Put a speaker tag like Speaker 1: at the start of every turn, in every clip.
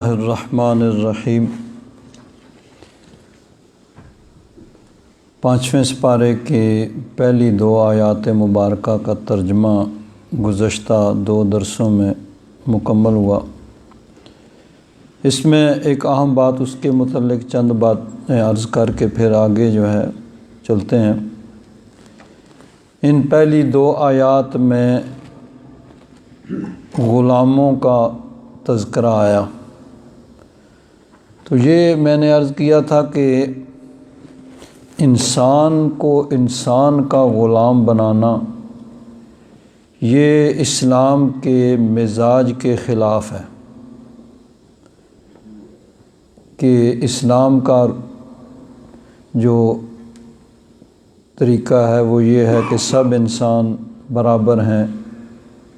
Speaker 1: الرحمن الرحیم 5ویں سپارے کے پہلی 2 آیات مبارکہ کا ترجمہ گزشتہ 2 درسوں میں مکمل ہوا۔ اس میں ایک اہم بات اس کے متعلق چند باتیں عرض کر کے پھر آگے چلتے ہیں۔ ان پہلی 2 آیات میں غلاموں کا تذکرہ آیا، تو یہ میں نے عرض کیا تھا کہ انسان کو انسان کا غلام بنانا یہ اسلام کے مزاج کے خلاف ہے، کہ اسلام کا جو طریقہ ہے وہ یہ ہے کہ سب انسان برابر ہیں،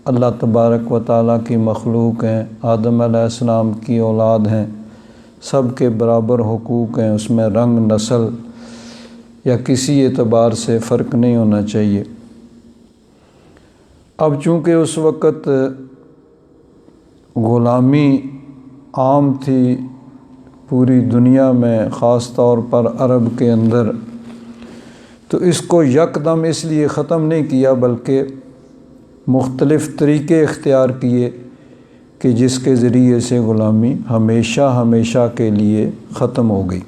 Speaker 1: اللہ تبارک و تعالیٰ کی مخلوق ہیں، آدم علیہ السلام کی اولاد ہیں، سب کے برابر حقوق ہیں، اس میں رنگ، نسل یا کسی اعتبار سے فرق نہیں ہونا چاہیے۔ اب چونکہ اس وقت غلامی عام تھی پوری دنیا میں، خاص طور پر عرب کے اندر، تو اس کو یکدم اس لیے ختم نہیں کیا بلکہ مختلف طریقے اختیار کیے کہ جس کے ذریعے سے غلامی ہمیشہ کے لیے ختم ہو گئی۔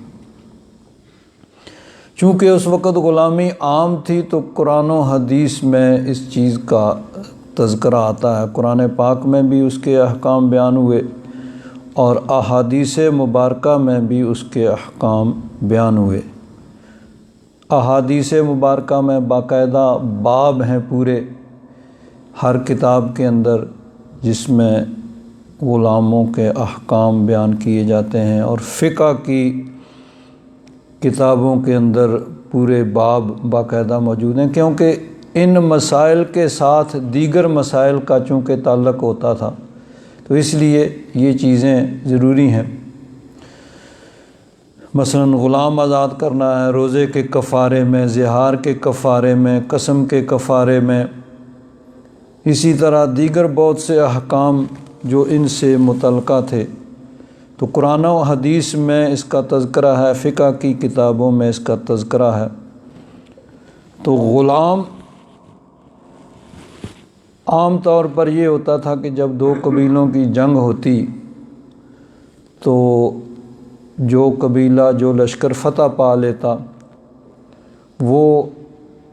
Speaker 1: چونکہ اس وقت غلامی عام تھی تو قرآن و حدیث میں اس چیز کا تذکرہ آتا ہے، قرآن پاک میں بھی اس کے احکام بیان ہوئے اور احادیث مبارکہ میں بھی اس کے احکام بیان ہوئے۔ احادیث مبارکہ میں باقاعدہ باب ہیں پورے ہر کتاب کے اندر جس میں غلاموں کے احکام بیان کیے جاتے ہیں، اور فقہ کی کتابوں کے اندر پورے باب باقاعدہ موجود ہیں، کیونکہ ان مسائل کے ساتھ دیگر مسائل کا چونکہ تعلق ہوتا تھا تو اس لیے یہ چیزیں ضروری ہیں۔ مثلا غلام آزاد کرنا ہے، روزے کے کفارے میں، زہار کے کفارے میں، قسم کے کفارے میں، اسی طرح دیگر بہت سے احکام جو ان سے متعلقہ تھے، تو قرآن و حدیث میں اس کا تذکرہ ہے، فقہ کی کتابوں میں اس کا تذکرہ ہے۔ تو غلام عام طور پر یہ ہوتا تھا کہ جب 2 قبیلوں کی جنگ ہوتی تو جو قبیلہ جو لشکر فتح پا لیتا وہ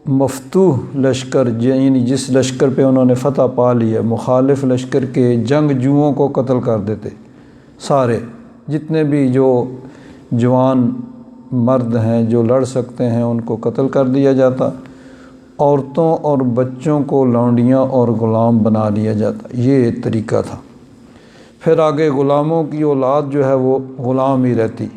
Speaker 1: مفتوح لشکر، یعنی جس لشکر پہ انہوں نے فتح پا لی ہے، مخالف لشکر کے جنگجوؤں کو قتل کر دیتے، سارے جتنے بھی جو جوان مرد ہیں جو لڑ سکتے ہیں ان کو قتل کر دیا جاتا، عورتوں اور بچوں کو لونڈیاں اور غلام بنا لیا جاتا، یہ ایک طریقہ تھا۔ پھر آگے غلاموں کی اولاد جو ہے وہ غلام ہی رہتی،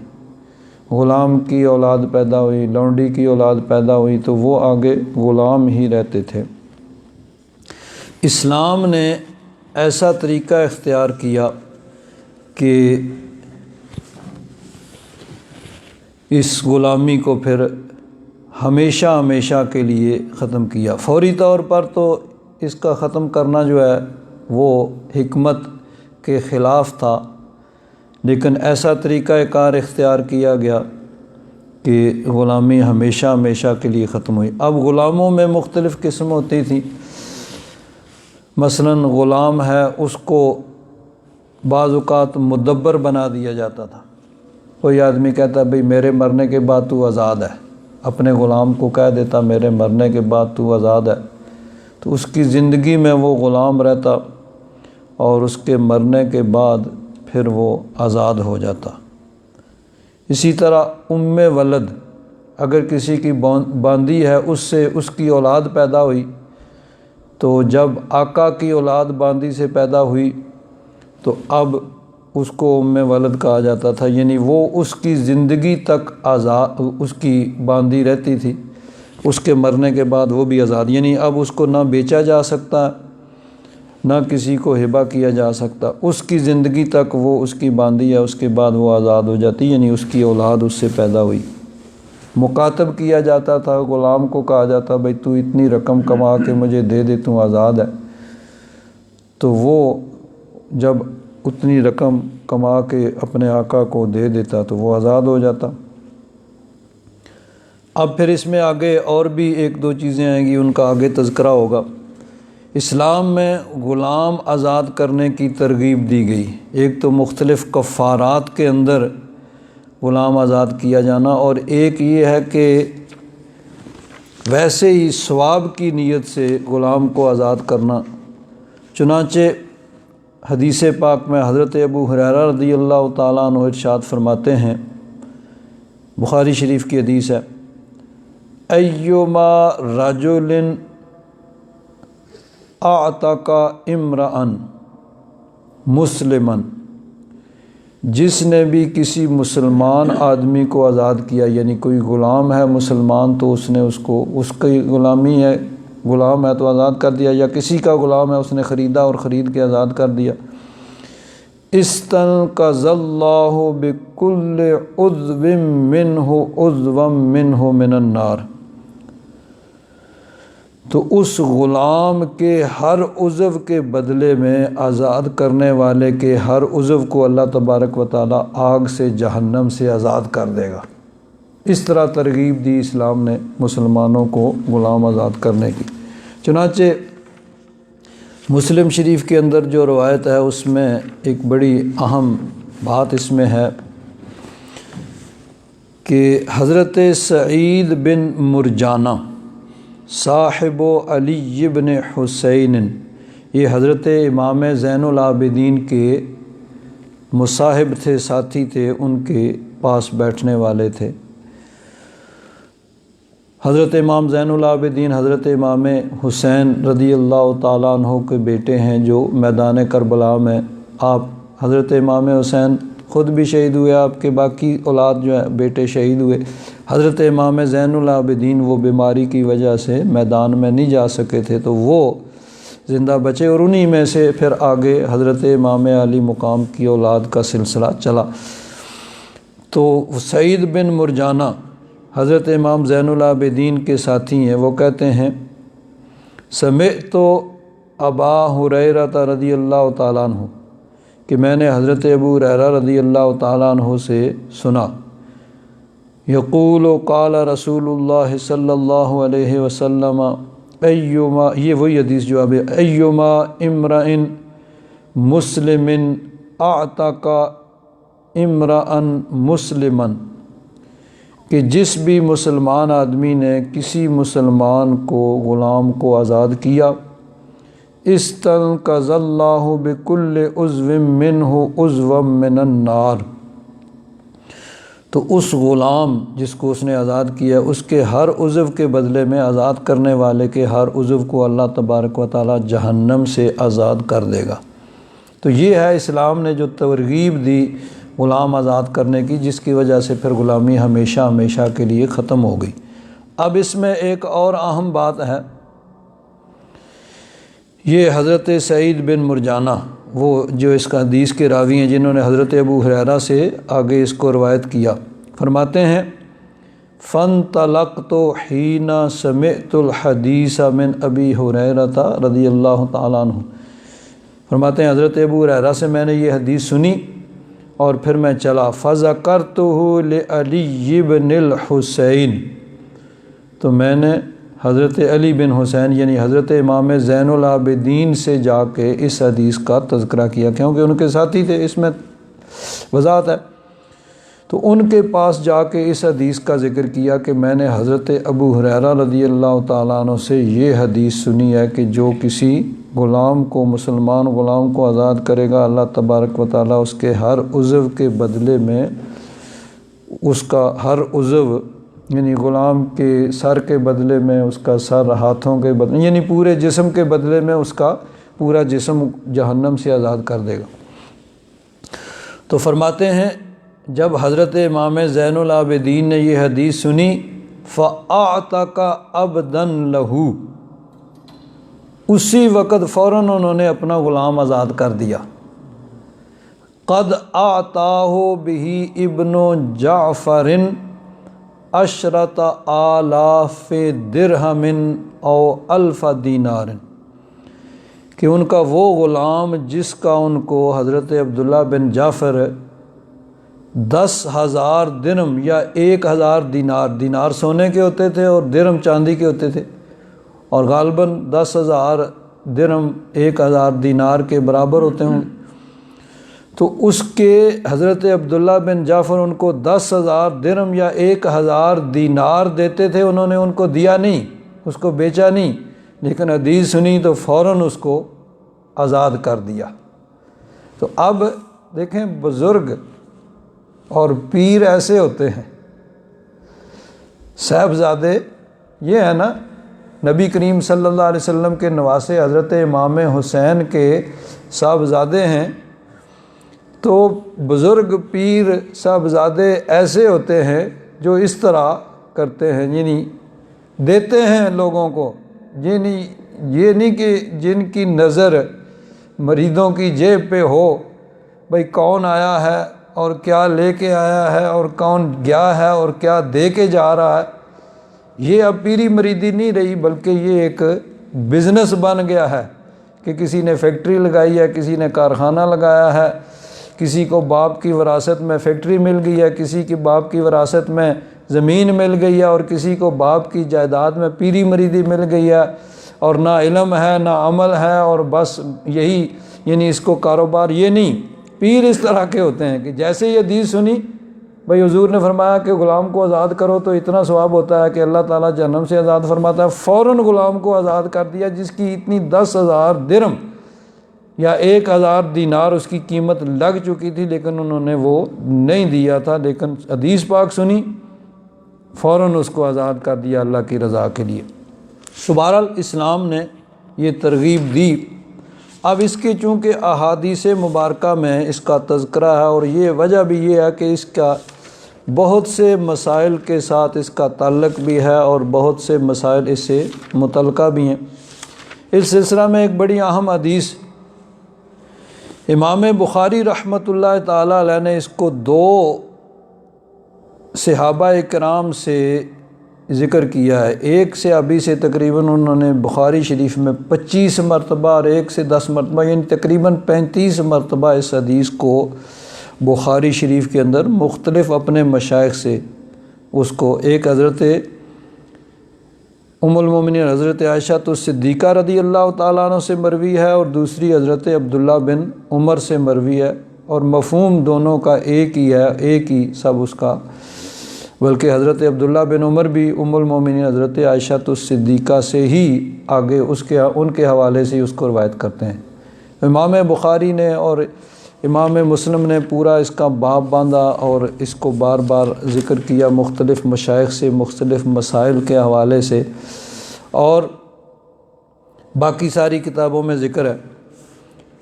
Speaker 1: غلام کی اولاد پیدا ہوئی، لونڈی کی اولاد پیدا ہوئی تو وہ آگے غلام ہی رہتے تھے۔ اسلام نے ایسا طریقہ اختیار کیا کہ اس غلامی کو پھر ہمیشہ کے لیے ختم کیا۔ فوری طور پر تو اس کا ختم کرنا جو ہے وہ حکمت کے خلاف تھا، لیکن ایسا طریقہ کار اختیار کیا گیا کہ غلامی ہمیشہ کے لیے ختم ہوئی۔ اب غلاموں میں مختلف قسم ہوتی تھی، مثلا غلام ہے اس کو بعض اوقات مدبر بنا دیا جاتا تھا، کوئی آدمی کہتا ہے بھئی میرے مرنے کے بعد تو آزاد ہے، اپنے غلام کو کہہ دیتا میرے مرنے کے بعد تو آزاد ہے، تو اس کی زندگی میں وہ غلام رہتا اور اس کے مرنے کے بعد پھر وہ آزاد ہو جاتا۔ اسی طرح ولد، اگر کسی کی باندی ہے اس سے اس کی اولاد پیدا ہوئی تو جب آقا کی اولاد باندی سے پیدا ہوئی تو اب اس کو ولد کہا جاتا تھا، یعنی وہ اس کی زندگی تک آزاد، اس کی باندی رہتی تھی، اس کے مرنے کے بعد وہ بھی آزاد، یعنی اب اس کو نہ بیچا جا سکتا نہ کسی کو ہبہ کیا جا سکتا، اس کی زندگی تک وہ اس کی باندی ہے، اس کے بعد وہ آزاد ہو جاتی، یعنی اس کی اولاد اس سے پیدا ہوئی۔ مکاتب کیا جاتا تھا، غلام کو کہا جاتا بھئی تو اتنی رقم کما کے مجھے دے دے، تو آزاد ہے، تو وہ جب اتنی رقم کما کے اپنے آقا کو دے دیتا تو وہ آزاد ہو جاتا۔ اب پھر اس میں آگے اور بھی ایک دو چیزیں آئیں گی، ان کا آگے تذکرہ ہوگا۔ اسلام میں غلام آزاد کرنے کی ترغیب دی گئی، ایک تو مختلف کفارات کے اندر غلام آزاد کیا جانا، اور ایک یہ ہے کہ ویسے ہی ثواب کی نیت سے غلام کو آزاد کرنا۔ چنانچہ حدیث پاک میں حضرت ابو ہریرہ رضی اللہ تعالیٰ عنہ ارشاد فرماتے ہیں، بخاری شریف کی حدیث ہے، ایما رجل اعتق امرأ مسلما، جس نے بھی کسی مسلمان آدمی کو آزاد کیا، یعنی کوئی غلام ہے مسلمان تو اس نے اس کی غلامی ہے، غلام ہے تو آزاد کر دیا، یا کسی کا غلام ہے اس نے خریدا اور خرید کے آزاد کر دیا، استنقذ اللہ بکل عضو منہ عضوا منہ من النار، تو اس غلام کے ہر عضو کے بدلے میں آزاد کرنے والے کے ہر عضو کو اللہ تبارک و تعالی آگ سے جہنم سے آزاد کر دے گا۔ اس طرح ترغیب دی اسلام نے مسلمانوں کو غلام آزاد کرنے کی۔ چنانچہ مسلم شریف کے اندر جو روایت ہے اس میں ایک بڑی اہم بات اس میں ہے کہ حضرت سعید بن مرجانہ صاحب علی بن حسین، یہ حضرت امام زین العابدین کے مصاحب تھے، ساتھی تھے، ان کے پاس بیٹھنے والے تھے۔ حضرت امام زین العابدین حضرت امام حسین رضی اللہ تعالیٰ عنہ کے بیٹے ہیں، جو میدان کربلا میں آپ حضرت امام حسین خود بھی شہید ہوئے، آپ کے باقی اولاد جو ہے بیٹے شہید ہوئے۔ حضرت امام زین العابدین وہ بیماری کی وجہ سے میدان میں نہیں جا سکے تھے تو وہ زندہ بچے، اور انہی میں سے پھر آگے حضرت امام علی مقام کی اولاد کا سلسلہ چلا۔ تو سعید بن مرجانہ حضرت امام زین العابدین کے ساتھی ہیں، وہ کہتے ہیں، سمعت ابا ہریرہ رضی اللہ تعالیٰ عنہ، کہ میں نے حضرت ابو ہریرہ رضی اللہ تعالیٰ عنہ سے سنا، یقول قال رسول اللہ صلی اللہ علیہ وسلم ایما، یہ وہی حدیث جو اب ایما امرأ مسلم اعتق امرأ مسلما، کہ جس بھی مسلمان آدمی نے کسی مسلمان کو غلام کو آزاد کیا، استنقذ اللہ بکل عضو منہ عضوا من النار، تو اس غلام جس کو اس نے آزاد کیا اس کے ہر عضو کے بدلے میں آزاد کرنے والے کے ہر عضو کو اللہ تبارک و تعالی جہنم سے آزاد کر دے گا۔ تو یہ ہے اسلام نے جو ترغیب دی غلام آزاد کرنے کی، جس کی وجہ سے پھر غلامی ہمیشہ ہمیشہ کے لیے ختم ہو گئی۔ اب اس میں ایک اور اہم بات ہے، یہ حضرت سعید بن مرجانہ، وہ جو اس کا حدیث کے راوی ہیں جنہوں نے حضرت ابو ہریرہ سے آگے اس کو روایت کیا، فرماتے ہیں، فانطلقت حین سمعت الحدیث من ابی ہریرہ رضی اللہ تعالیٰ عنہ، فرماتے ہیں حضرت ابو ہریرہ سے میں نے یہ حدیث سنی اور پھر میں چلا، فذکرتہ لعلی بن الحسین، تو میں نے حضرت علی بن حسین یعنی حضرت امام زین العابدین سے جا کے اس حدیث کا تذکرہ کیا، کیونکہ ان کے ساتھی تھے، اس میں وضاحت ہے، تو ان کے پاس جا کے اس حدیث کا ذکر کیا کہ میں نے حضرت ابو ہریرہ رضی اللہ تعالیٰ عنہ سے یہ حدیث سنی ہے کہ جو کسی غلام کو، مسلمان غلام کو آزاد کرے گا، اللہ تبارک و تعالیٰ اس کے ہر عضو کے بدلے میں اس کا ہر عضو، یعنی غلام کے سر کے بدلے میں اس کا سر، ہاتھوں کے بدلے یعنی پورے جسم کے بدلے میں اس کا پورا جسم جہنم سے آزاد کر دے گا۔ تو فرماتے ہیں جب حضرت امام زین العابدین نے یہ حدیث سنی، فَأَعْتَقَ عَبْدًا لَهُ، اسی وقت فوراً انہوں نے اپنا غلام آزاد کر دیا، قَدْ أَعْطَاهُ بِهِ ابن جعفر 10,000 درہم او 1,000 دینار، کہ ان کا وہ غلام جس کا ان کو حضرت عبداللہ بن جعفر 10,000 درہم یا 1,000 دینار، دینار سونے کے ہوتے تھے اور درہم چاندی کے ہوتے تھے، اور غالباً 10,000 درہم 1,000 دینار کے برابر ہوتے ہوں، تو اس کے حضرت عبداللہ بن جعفر ان کو 10,000 درہم یا 1,000 دینار دیتے تھے، انہوں نے ان کو دیا نہیں، اس کو بیچا نہیں، لیکن حدیث سنی تو فوراً اس کو آزاد کر دیا۔ تو اب دیکھیں بزرگ اور پیر ایسے ہوتے ہیں، صاحبزادے یہ ہے نا، نبی کریم صلی اللہ علیہ وسلم کے نواسے حضرت امام حسین کے صاحبزادے ہیں، تو بزرگ پیر صاحبزادے ایسے ہوتے ہیں جو اس طرح کرتے ہیں، یعنی دیتے ہیں لوگوں کو، یہ نہیں کہ جن کی نظر مریدوں کی جیب پہ ہو، بھئی کون آیا ہے اور کیا لے کے آیا ہے اور کون گیا ہے اور کیا دے کے جا رہا ہے۔ یہ اب پیری مریدی نہیں رہی، بلکہ یہ ایک بزنس بن گیا ہے کہ کسی نے فیکٹری لگائی ہے، کسی نے کارخانہ لگایا ہے، کسی کو باپ کی وراثت میں فیکٹری مل گئی ہے، کسی کی باپ کی وراثت میں زمین مل گئی ہے، اور کسی کو باپ کی جائیداد میں پیری مریدی مل گئی ہے، اور نہ علم ہے نہ عمل ہے، اور بس یہی یعنی اس کو کاروبار۔ یہ نہیں، پیر اس طرح کے ہوتے ہیں کہ جیسے یہ حدیث سنی، بھئی حضور نے فرمایا کہ غلام کو آزاد کرو تو اتنا ثواب ہوتا ہے کہ اللہ تعالیٰ جہنم سے آزاد فرماتا ہے، فوراً غلام کو آزاد کر دیا، جس کی اتنی 10,000 درہم یا 1,000 دینار اس کی قیمت لگ چکی تھی، لیکن انہوں نے وہ نہیں دیا تھا، لیکن حدیث پاک سنی، فوراً اس کو آزاد کر دیا اللہ کی رضا کے لیے۔ بہرحال اسلام نے یہ ترغیب دی۔ اب اس کے چونکہ احادیث مبارکہ میں اس کا تذکرہ ہے، اور یہ وجہ بھی یہ ہے کہ اس کا بہت سے مسائل کے ساتھ اس کا تعلق بھی ہے، اور بہت سے مسائل اس سے متعلقہ بھی ہیں۔ اس سلسلہ میں ایک بڑی اہم حدیث امام بخاری رحمۃ اللہ تعالیٰ علیہ نے اس کو 2 صحابہ کرام سے ذکر کیا ہے۔ ایک صحابی سے تقریباً انہوں نے بخاری شریف میں 25 مرتبہ، اور ایک سے 10 مرتبہ، یعنی تقریباً 35 مرتبہ اس حدیث کو بخاری شریف کے اندر مختلف اپنے مشائخ سے اس کو، ایک حضرت ام المومنین حضرت عائشہ الصدیقہ رضی اللہ تعالیٰ عنہ سے مروی ہے، اور دوسری حضرت عبداللہ بن عمر سے مروی ہے، اور مفہوم دونوں کا ایک ہی ہے، ایک ہی سب اس کا، بلکہ حضرت عبداللہ بن عمر بھی ام المومنین حضرت عائشہ الصدیقہ سے ہی آگے ان کے حوالے سے اس کو روایت کرتے ہیں۔ امام بخاری نے اور امام مسلم نے پورا اس کا باب باندھا اور اس کو بار بار ذکر کیا مختلف مشائخ سے، مختلف مسائل کے حوالے سے، اور باقی ساری کتابوں میں ذکر ہے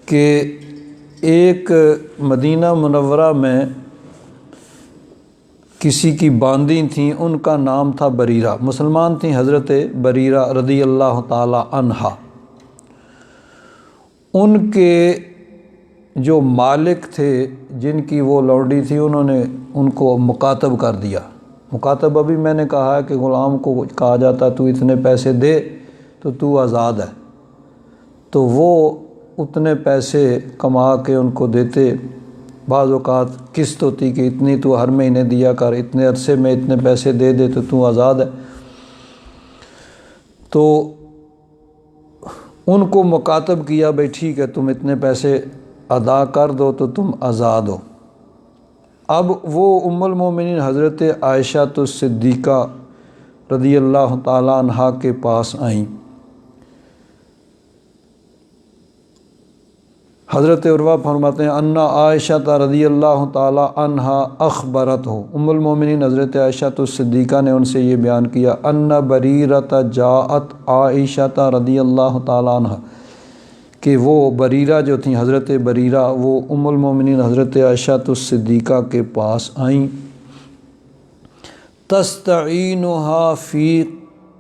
Speaker 1: کہ ایک مدینہ منورہ میں کسی کی باندی تھیں، ان کا نام تھا بریرہ، مسلمان تھیں حضرت بریرہ رضی اللہ تعالی عنہا۔ ان کے جو مالک تھے جن کی وہ لوڈی تھی، انہوں نے ان کو مکاتب کر دیا۔ مکاتب ابھی میں نے کہا ہے کہ غلام کو کہا جاتا تو اتنے پیسے دے تو آزاد ہے، تو وہ اتنے پیسے کما کے ان کو دیتے۔ بعض اوقات قسط ہوتی کہ اتنی تو ہر مہینے دیا کر، اتنے عرصے میں اتنے پیسے دے دے تو آزاد ہے، تو ان کو مکاتب کیا، بھئی ٹھیک ہے تم اتنے پیسے ادا کر دو تو تم آزاد ہو۔ اب وہ ام المومنین حضرت عائشہ الصدیقہ رضی اللہ تعالیٰ عنہا کے پاس آئیں۔ حضرت عروہ فرماتے ہیں ان عائشہ رضی اللہ تعالیٰ عنہا اخبرت ہو، ام المومنین حضرت عائشہ الصدیقہ نے ان سے یہ بیان کیا، ان بریرۃ جاءت عائشہ رضی اللہ تعالیٰ عنہا، کہ وہ بریرہ جو تھیں حضرت بریرہ، وہ ام المومنین حضرت عائشہ الصدیقہ کے پاس آئیں، تستعینھا فی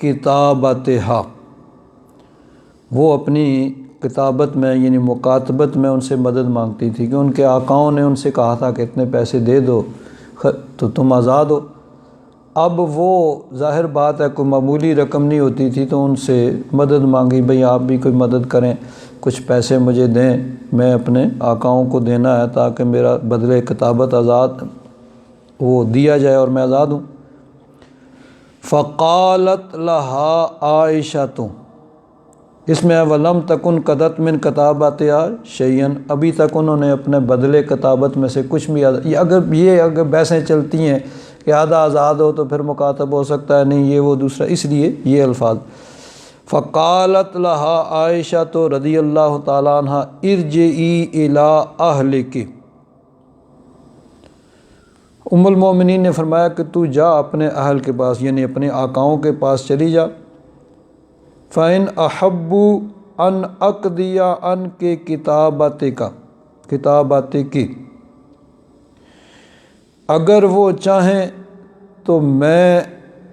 Speaker 1: کتابتھا، وہ اپنی کتابت میں یعنی مکاتبت میں ان سے مدد مانگتی تھی کہ ان کے آقاؤں نے ان سے کہا تھا کہ اتنے پیسے دے دو تو تم آزاد ہو، اب وہ ظاہر بات ہے کوئی معمولی رقم نہیں ہوتی تھی، تو ان سے مدد مانگی، بھئی آپ بھی کوئی مدد کریں، کچھ پیسے مجھے دیں، میں اپنے آقاؤں کو دینا ہے تاکہ میرا بدلے کتابت آزاد وہ دیا جائے اور میں آزاد ہوں۔ فقالت لها عائشہ، اس میں ولم تکن قدت من کتاباتها شیئا، ابھی تک انہوں نے اپنے بدلے کتابت میں سے کچھ بھی اگر بحثیں چلتی ہیں کہ آدھا آزاد ہو تو پھر مکاتب ہو سکتا ہے، نہیں یہ وہ دوسرا، اس لیے یہ الفاظ۔ فقالت لها عائشہ رضی اللہ تعالیٰ عنہ ارجعی الی اہلک، ام المومنین نے فرمایا کہ تو جا اپنے اہل کے پاس، یعنی اپنے آقاؤں کے پاس چلی جا۔ فَإِنْ أَحَبُّ أَنْ أَقْضِيَ عَنْكِ کتابتک، اگر وہ چاہیں تو میں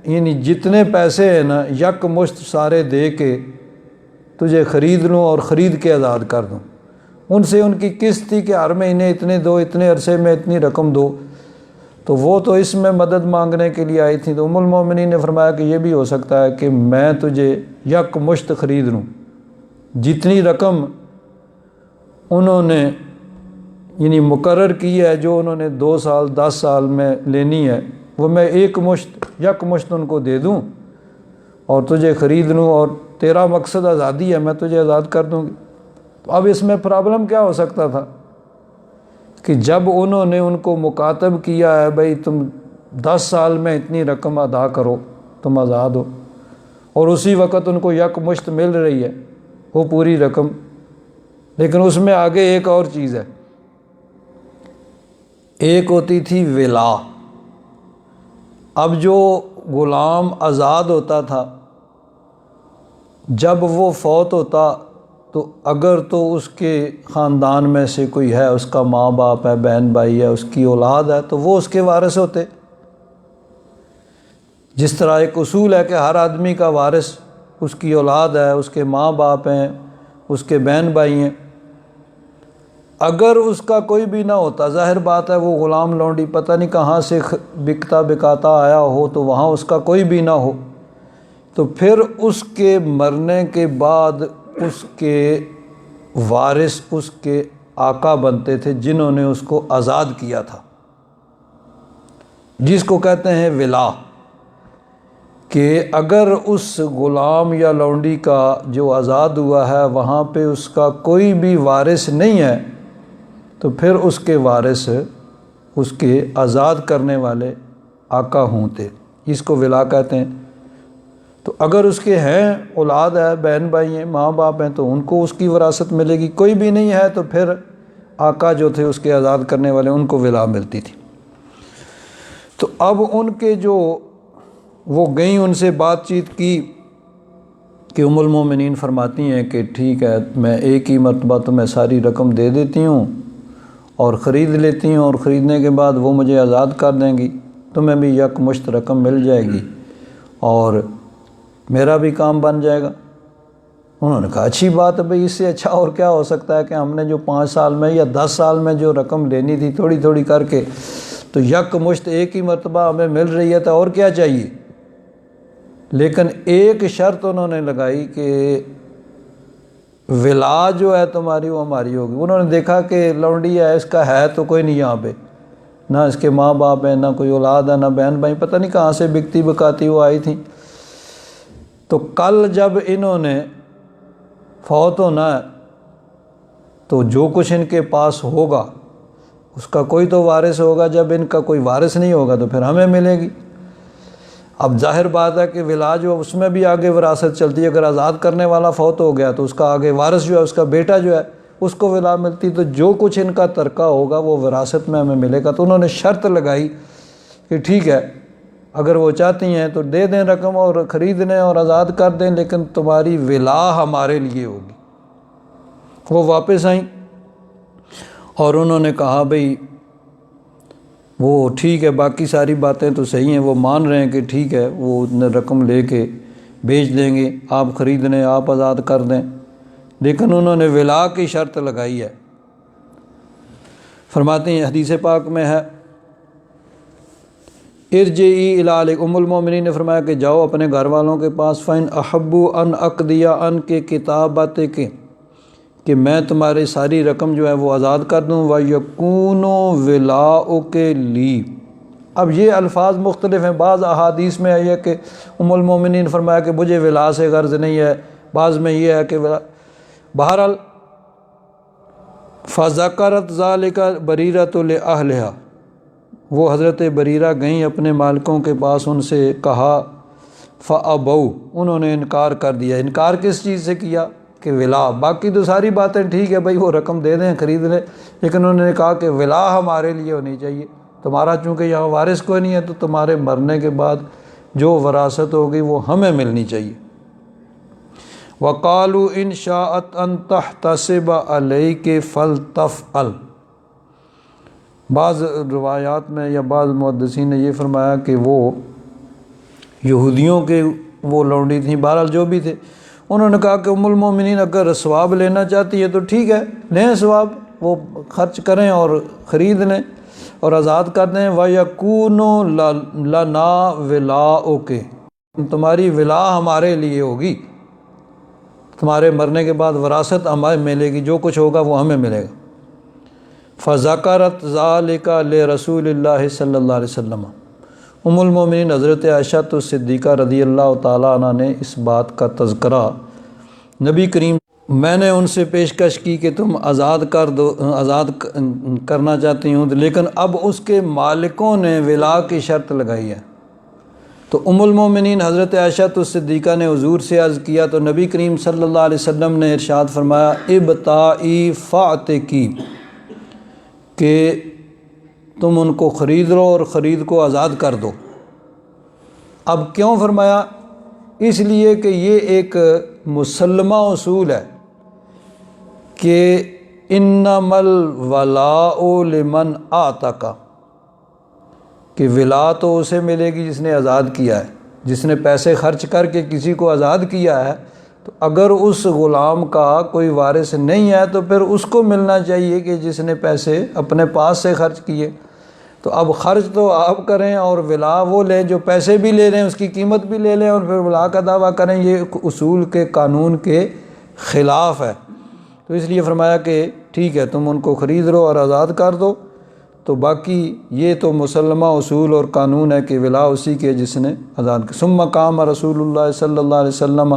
Speaker 1: یعنی جتنے پیسے ہیں نا یک مشت سارے دے کے تجھے خرید لوں اور خرید کے آزاد کر دوں۔ ان سے ان کی قسط تھی کہ ہر مہینے اتنے دو، اتنے عرصے میں اتنی رقم دو، تو وہ تو اس میں مدد مانگنے کے لیے آئی تھیں۔ تو ام المومنین نے فرمایا کہ یہ بھی ہو سکتا ہے کہ میں تجھے یک مشت خرید لوں، جتنی رقم انہوں نے یعنی مقرر کی ہے، جو انہوں نے 2 سال 10 سال میں لینی ہے، وہ میں یک مشت ان کو دے دوں اور تجھے خرید لوں، اور تیرا مقصد آزادی ہے، میں تجھے آزاد کر دوں گی۔ تو اب اس میں پرابلم کیا ہو سکتا تھا کہ جب انہوں نے ان کو مکاتب کیا ہے بھئی تم 10 سال میں اتنی رقم ادا کرو تم آزاد ہو، اور اسی وقت ان کو یک مشت مل رہی ہے وہ پوری رقم، لیکن اس میں آگے ایک اور چیز ہے، ایک ہوتی تھی ولا۔ اب جو غلام آزاد ہوتا تھا جب وہ فوت ہوتا تو اگر تو اس کے خاندان میں سے کوئی ہے، اس کا ماں باپ ہے، بہن بھائی ہے، اس کی اولاد ہے، تو وہ اس کے وارث ہوتے۔ جس طرح ایک اصول ہے کہ ہر آدمی کا وارث اس کی اولاد ہے، اس کے ماں باپ ہیں، اس کے بہن بھائی ہیں۔ اگر اس کا کوئی بھی نہ ہوتا، ظاہر بات ہے وہ غلام لونڈی پتہ نہیں کہاں سے بکتا بکاتا آیا ہو، تو وہاں اس کا کوئی بھی نہ ہو، تو پھر اس کے مرنے کے بعد اس کے وارث اس کے آقا بنتے تھے جنہوں نے اس کو آزاد کیا تھا، جس کو کہتے ہیں ولا، کہ اگر اس غلام یا لونڈی کا جو آزاد ہوا ہے وہاں پہ اس کا کوئی بھی وارث نہیں ہے، تو پھر اس کے وارث اس کے آزاد کرنے والے آقا ہوں تھے، اس کو ولا کہتے ہیں۔ تو اگر اس کے ہیں، اولاد ہے، بہن بھائی ہیں، ماں باپ ہیں، تو ان کو اس کی وراثت ملے گی، کوئی بھی نہیں ہے تو پھر آقا جو تھے اس کے آزاد کرنے والے ان کو ولا ملتی تھی۔ تو اب ان کے جو وہ گئیں، ان سے بات چیت کی کہ ام المومنین فرماتی ہیں کہ ٹھیک ہے، میں ایک ہی مرتبہ تمہیں ساری رقم دے دیتی ہوں اور خرید لیتی ہوں، اور خریدنے کے بعد وہ مجھے آزاد کر دیں گی، تمہیں بھی یک مشت رقم مل جائے گی اور میرا بھی کام بن جائے گا۔ انہوں نے کہا اچھی بات ہے بھئی، اس سے اچھا اور کیا ہو سکتا ہے کہ ہم نے جو 5 سال میں یا 10 سال میں جو رقم لینی تھی تھوڑی تھوڑی کر کے، تو یک مشت ایک ہی مرتبہ ہمیں مل رہی ہے، تو اور کیا چاہیے۔ لیکن ایک شرط انہوں نے لگائی کہ ولا جو ہے تمہاری وہ ہماری ہوگی۔ انہوں نے دیکھا کہ لونڈی ہے، اس کا ہے تو کوئی نہیں یہاں پہ، نہ اس کے ماں باپ ہیں، نہ کوئی اولاد ہے، نہ بہن بھائی، پتہ نہیں کہاں سے بکتی بکاتی وہ آئی تھیں۔ تو کل جب انہوں نے فوت ہونا ہے تو جو کچھ ان کے پاس ہوگا اس کا کوئی تو وارث ہوگا، جب ان کا کوئی وارث نہیں ہوگا تو پھر ہمیں ملے گی۔ اب ظاہر بات ہے کہ ولا جو اس میں بھی آگے وراثت چلتی ہے، اگر آزاد کرنے والا فوت ہو گیا تو اس کا آگے وارث جو ہے، اس کا بیٹا جو ہے، اس کو ولا ملتی، تو جو کچھ ان کا ترکہ ہوگا وہ وراثت میں ہمیں ملے گا۔ تو انہوں نے شرط لگائی کہ ٹھیک ہے، اگر وہ چاہتی ہیں تو دے دیں رقم اور خرید لیں اور آزاد کر دیں، لیکن تمہاری ولا ہمارے لیے ہوگی۔ وہ واپس آئیں اور انہوں نے کہا بھئی وہ ٹھیک ہے، باقی ساری باتیں تو صحیح ہیں، وہ مان رہے ہیں کہ ٹھیک ہے، وہ رقم لے کے بیچ دیں گے، آپ خرید لیں، آپ آزاد کر دیں، لیکن انہوں نے ولا کی شرط لگائی ہے۔ فرماتے ہیں حدیث پاک میں ہے ارجعی الی اہلک، ام المومنین نے فرمایا کہ جاؤ اپنے گھر والوں کے پاس، فَإِنْ أَحَبُّ أَنْ أَقْضِيَ عَنْكِ كِتَابَتِكِ، کہ میں تمہاری ساری رقم جو ہے وہ آزاد کر دوں، وَيَكُونُ وِلَاؤُكَ لِي۔ اب یہ الفاظ مختلف ہیں، بعض احادیث میں ہے کہ ام المومنین فرمایا کہ مجھے ولا سے غرض نہیں ہے، بعض میں یہ ہے کہ بہرحال فَذَكَرَتْ ذَلِكَ بَرِيرَةُ لِأَهْلِهَا، وہ حضرت بریرہ گئیں اپنے مالکوں کے پاس، ان سے کہا، فَأَبَوْا، انہوں نے انکار کر دیا۔ انکار کس چیز سے کیا؟ کہ ولا، باقی تو ساری باتیں ٹھیک ہے بھائی، وہ رقم دے دیں خرید لیں، لیکن انہوں نے کہا کہ ولا ہمارے لیے ہونی چاہیے، تمہارا چونکہ یہاں وارث کوئی نہیں ہے تو تمہارے مرنے کے بعد جو وراثت ہوگی وہ ہمیں ملنی چاہیے۔ وَقَالُوا إِنْ شَاءَتْ أَنْ تَحْتَسِبَ عَلَيْكَ فَلْتَفْعَلْ، بعض روایات میں یا بعض محدثین نے یہ فرمایا کہ وہ یہودیوں کے وہ لونڈی تھیں، بہرحال جو بھی تھے، انہوں نے کہا کہ ام المومنین اگر ثواب لینا چاہتی ہے تو ٹھیک ہے، لیں ثواب، وہ خرچ کریں اور خرید لیں اور آزاد کر دیں۔ وَيَكُونُ لَنَا وِلَاؤُكَ، تمہاری ولا ہمارے لیے ہوگی، تمہارے مرنے کے بعد وراثت ہمیں ملے گی، جو کچھ ہوگا وہ ہمیں ملے گا۔ فَذَكَرَتْ ذَلِكَ لِرَسُولِ اللَّهِ صلی اللہ علیہ وسلم، ام المومنین حضرت عائشہ صدیقہ رضی اللہ تعالیٰ عنہ نے اس بات کا تذکرہ نبی کریم، میں نے ان سے پیشکش کی کہ تم آزاد کر دو، آزاد کرنا چاہتی ہوں، لیکن اب اس کے مالکوں نے ولا کی شرط لگائی ہے۔ تو ام المومنین حضرت عائشہ صدیقہ نے حضور سے عرض کیا تو نبی کریم صلی اللہ علیہ وسلم نے ارشاد فرمایا، ابتائی فاعتقی، کہ تم ان کو خرید لو اور خرید کو آزاد کر دو۔ اب کیوں فرمایا؟ اس لیے کہ یہ ایک مسلمہ اصول ہے کہ انما الولاء لمن اعتق، کہ ولا تو اسے ملے گی جس نے آزاد کیا ہے، جس نے پیسے خرچ کر کے کسی کو آزاد کیا ہے، تو اگر اس غلام کا کوئی وارث نہیں ہے تو پھر اس کو ملنا چاہیے کہ جس نے پیسے اپنے پاس سے خرچ کیے۔ تو اب خرچ تو آپ کریں اور ولا وہ لیں جو پیسے بھی لے لیں، اس کی قیمت بھی لے لیں اور پھر ولا کا دعویٰ کریں، یہ اصول کے قانون کے خلاف ہے۔ تو اس لیے فرمایا کہ ٹھیک ہے تم ان کو خرید لو اور آزاد کر دو، تو باقی یہ تو مسلمہ اصول اور قانون ہے کہ ولا اسی کے جس نے آزاد کیا۔ ثم قام رسول اللہ صلی اللہ علیہ وسلم،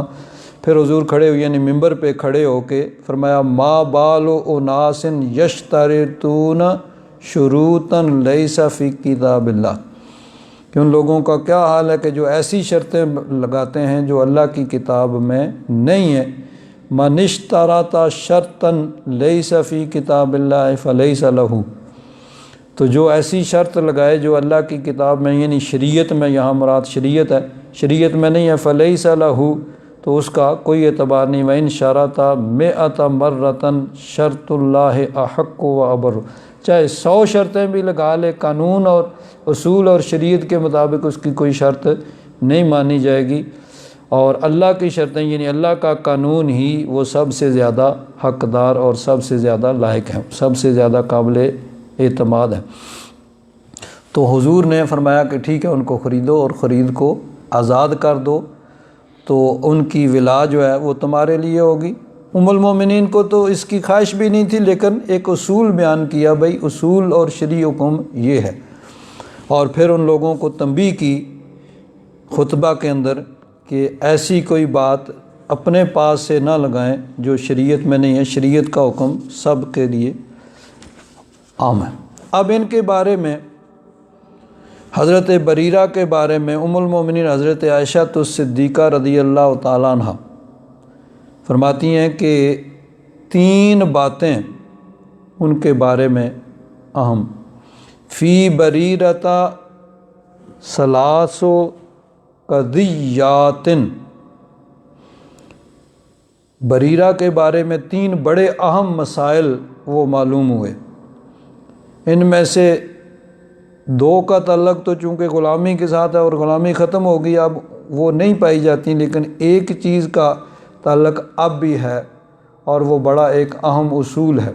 Speaker 1: پھر حضور کھڑے ہوئے یعنی ممبر پہ کھڑے ہو کے فرمایا، ما بال اناس یشترطون شروطا لیس فی کتاب اللہ، کہ ان لوگوں کا کیا حال ہے کہ جو ایسی شرطیں لگاتے ہیں جو اللہ کی کتاب میں نہیں ہیں۔ من اشترط شرطا لیس فی کتاب اللہ فلیس لہ، تو جو ایسی شرط لگائے جو اللہ کی کتاب میں یعنی شریعت میں، یہاں مراد شریعت ہے، شریعت میں نہیں ہے، فلیس لہ، تو اس کا کوئی اعتبار نہیں۔ وَإِن شَرَطَ مِئَةَ مَرَّةً شرط اللہ احق و ابر، چاہے 100 شرطیں بھی لگا لے، قانون اور اصول اور شریعت کے مطابق اس کی کوئی شرط نہیں مانی جائے گی، اور اللہ کی شرطیں یعنی اللہ کا قانون ہی وہ سب سے زیادہ حقدار اور سب سے زیادہ لائق ہیں، سب سے زیادہ قابل اعتماد ہے۔ تو حضور نے فرمایا کہ ٹھیک ہے ان کو خریدو اور خرید کو آزاد کر دو، تو ان کی ولا جو ہے وہ تمہارے لیے ہوگی۔ ام المومنین کو تو اس کی خواہش بھی نہیں تھی، لیکن ایک اصول بیان کیا، بھائی اصول اور شرعی حکم یہ ہے، اور پھر ان لوگوں کو تنبیہ کی خطبہ کے اندر کہ ایسی کوئی بات اپنے پاس سے نہ لگائیں جو شریعت میں نہیں ہے، شریعت کا حکم سب کے لیے عام ہے۔ اب ان کے بارے میں حضرت بریرہ کے بارے میں ام المومنین حضرت عائشہ صدیقہ رضی اللہ تعالیٰ عنہ فرماتی ہیں کہ 3 باتیں ان کے بارے میں اہم، فی بریرۃ ثلاث قضیات، بریرہ کے بارے میں 3 بڑے اہم مسائل وہ معلوم ہوئے۔ ان میں سے 2 کا تعلق تو چونکہ غلامی کے ساتھ ہے اور غلامی ختم ہو گئی، اب وہ نہیں پائی جاتی، لیکن ایک چیز کا تعلق اب بھی ہے اور وہ بڑا ایک اہم اصول ہے۔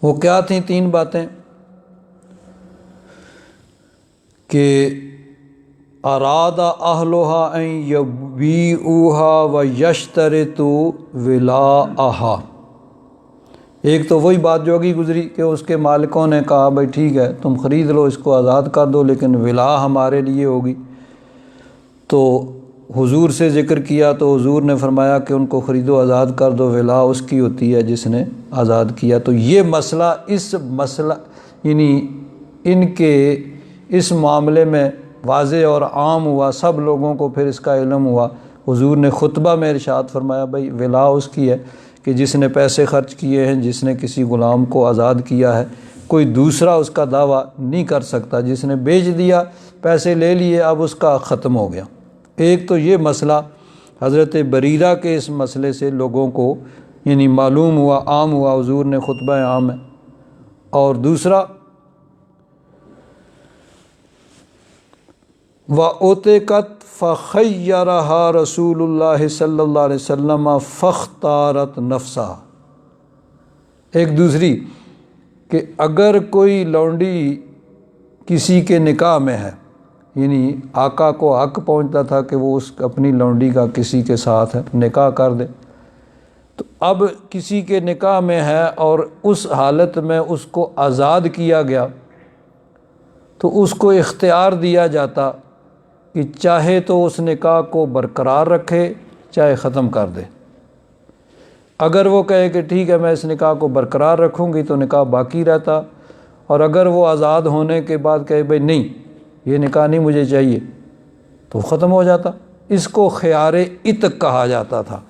Speaker 1: وہ کیا تھیں 3 باتیں؟ کہ اراد اہلھا ان یبیعوھا ویشترطوا ولاءھا۔ ایک تو وہی بات جو ابھی گزری کہ اس کے مالکوں نے کہا بھائی ٹھیک ہے تم خرید لو، اس کو آزاد کر دو، لیکن ولا ہمارے لیے ہوگی۔ تو حضور سے ذکر کیا تو حضور نے فرمایا کہ ان کو خریدو، آزاد کر دو، ولا اس کی ہوتی ہے جس نے آزاد کیا۔ تو یہ مسئلہ یعنی ان کے اس معاملے میں واضح اور عام ہوا، سب لوگوں کو پھر اس کا علم ہوا۔ حضور نے خطبہ میں ارشاد فرمایا بھائی ولا اس کی ہے کہ جس نے پیسے خرچ کیے ہیں، جس نے کسی غلام کو آزاد کیا ہے، کوئی دوسرا اس کا دعویٰ نہیں کر سکتا۔ جس نے بیچ دیا، پیسے لے لیے، اب اس کا ختم ہو گیا۔ ایک تو یہ مسئلہ حضرت بریرہ کے اس مسئلے سے لوگوں کو یعنی معلوم ہوا، عام ہوا، حضور نے خطبہ عام میں۔ اور دوسرا وَأُتِقَتْ فَخَيَّرَهَا رسول اللہ صلی اللہ علیہ وسلم فاختارت نفسها۔ ایک دوسری کہ اگر کوئی لونڈی کسی کے نکاح میں ہے، یعنی آقا کو حق پہنچتا تھا کہ وہ اس اپنی لونڈی کا کسی کے ساتھ نکاح کر دے، تو اب کسی کے نکاح میں ہے اور اس حالت میں اس کو آزاد کیا گیا، تو اس کو اختیار دیا جاتا کہ چاہے تو اس نکاح کو برقرار رکھے، چاہے ختم کر دے۔ اگر وہ کہے کہ ٹھیک ہے میں اس نکاح کو برقرار رکھوں گی تو نکاح باقی رہتا، اور اگر وہ آزاد ہونے کے بعد کہے بھائی نہیں یہ نکاح نہیں مجھے چاہیے، تو ختم ہو جاتا۔ اس کو خیار عتق کہا جاتا تھا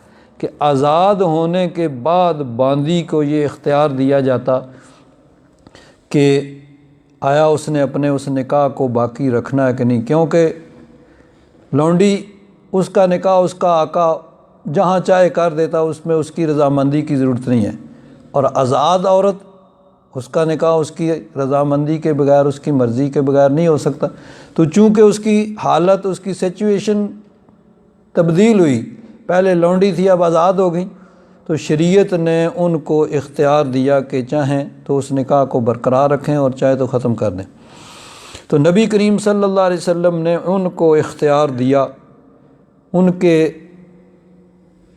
Speaker 1: کہ آزاد ہونے کے بعد باندی کو یہ اختیار دیا جاتا کہ آیا اس نے اپنے اس نکاح کو باقی رکھنا ہے کہ نہیں، کیونکہ لونڈی اس کا نکاح اس کا آقا جہاں چاہے کر دیتا، اس میں اس کی رضامندی کی ضرورت نہیں ہے، اور آزاد عورت اس کا نکاح اس کی رضامندی کے بغیر، اس کی مرضی کے بغیر نہیں ہو سکتا۔ تو چونکہ اس کی حالت، اس کی سچویشن تبدیل ہوئی، پہلے لونڈی تھی اب آزاد ہو گئی، تو شریعت نے ان کو اختیار دیا کہ چاہیں تو اس نکاح کو برقرار رکھیں اور چاہے تو ختم کر دیں۔ تو نبی کریم صلی اللہ علیہ وسلم نے ان کو اختیار دیا۔ ان کے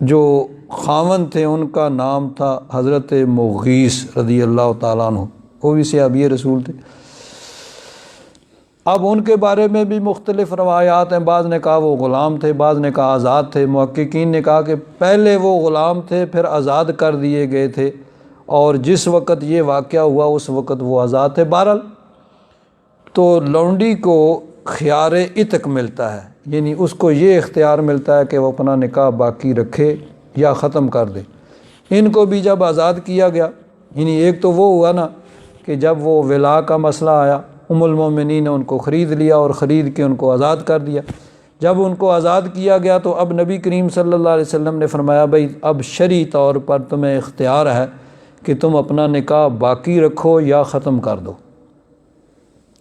Speaker 1: جو خاوند تھے ان کا نام تھا حضرت مغیث رضی اللہ تعالیٰ عنہ، وہ بھی صحابی رسول تھے۔ اب ان کے بارے میں بھی مختلف روایات ہیں، بعض نے کہا وہ غلام تھے، بعض نے کہا آزاد تھے، محققین نے کہا کہ پہلے وہ غلام تھے پھر آزاد کر دیے گئے تھے، اور جس وقت یہ واقعہ ہوا اس وقت وہ آزاد تھے۔ بہرحال تو لونڈی کو خیار عتق ملتا ہے، یعنی اس کو یہ اختیار ملتا ہے کہ وہ اپنا نکاح باقی رکھے یا ختم کر دے۔ ان کو بھی جب آزاد کیا گیا، یعنی ایک تو وہ ہوا نا کہ جب وہ ولا کا مسئلہ آیا، ام المومنین نے ان کو خرید لیا اور خرید کے ان کو آزاد کر دیا۔ جب ان کو آزاد کیا گیا تو اب نبی کریم صلی اللہ علیہ وسلم نے فرمایا بھائی اب شرعی طور پر تمہیں اختیار ہے کہ تم اپنا نکاح باقی رکھو یا ختم کر دو،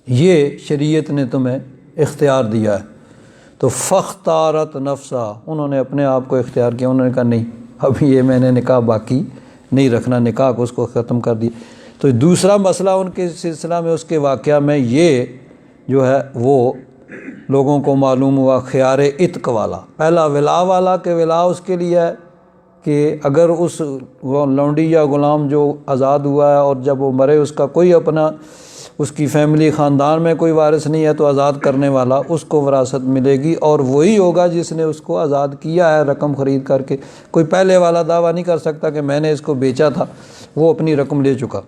Speaker 1: یہ شریعت نے تمہیں اختیار دیا ہے۔ تو فاختارت نفسا، انہوں نے اپنے آپ کو اختیار کیا، انہوں نے کہا نہیں اب یہ میں نے نکاح باقی نہیں رکھنا، نکاح کو اس کو ختم کر دیا۔ تو دوسرا مسئلہ ان کے سلسلہ میں اس کے واقعہ میں یہ جو ہے وہ لوگوں کو معلوم ہوا خیار عتق والا۔ پہلا ولا والا کہ ولا اس کے لیے ہے کہ اگر اس لونڈی یا غلام جو آزاد ہوا ہے اور جب وہ مرے اس کا کوئی اپنا اس کی فیملی خاندان میں کوئی وارث نہیں ہے تو آزاد کرنے والا اس کو وراثت ملے گی، اور وہی ہوگا جس نے اس کو آزاد کیا ہے رقم خرید کر کے۔ کوئی پہلے والا دعویٰ نہیں کر سکتا کہ میں نے اس کو بیچا تھا، وہ اپنی رقم لے چکا۔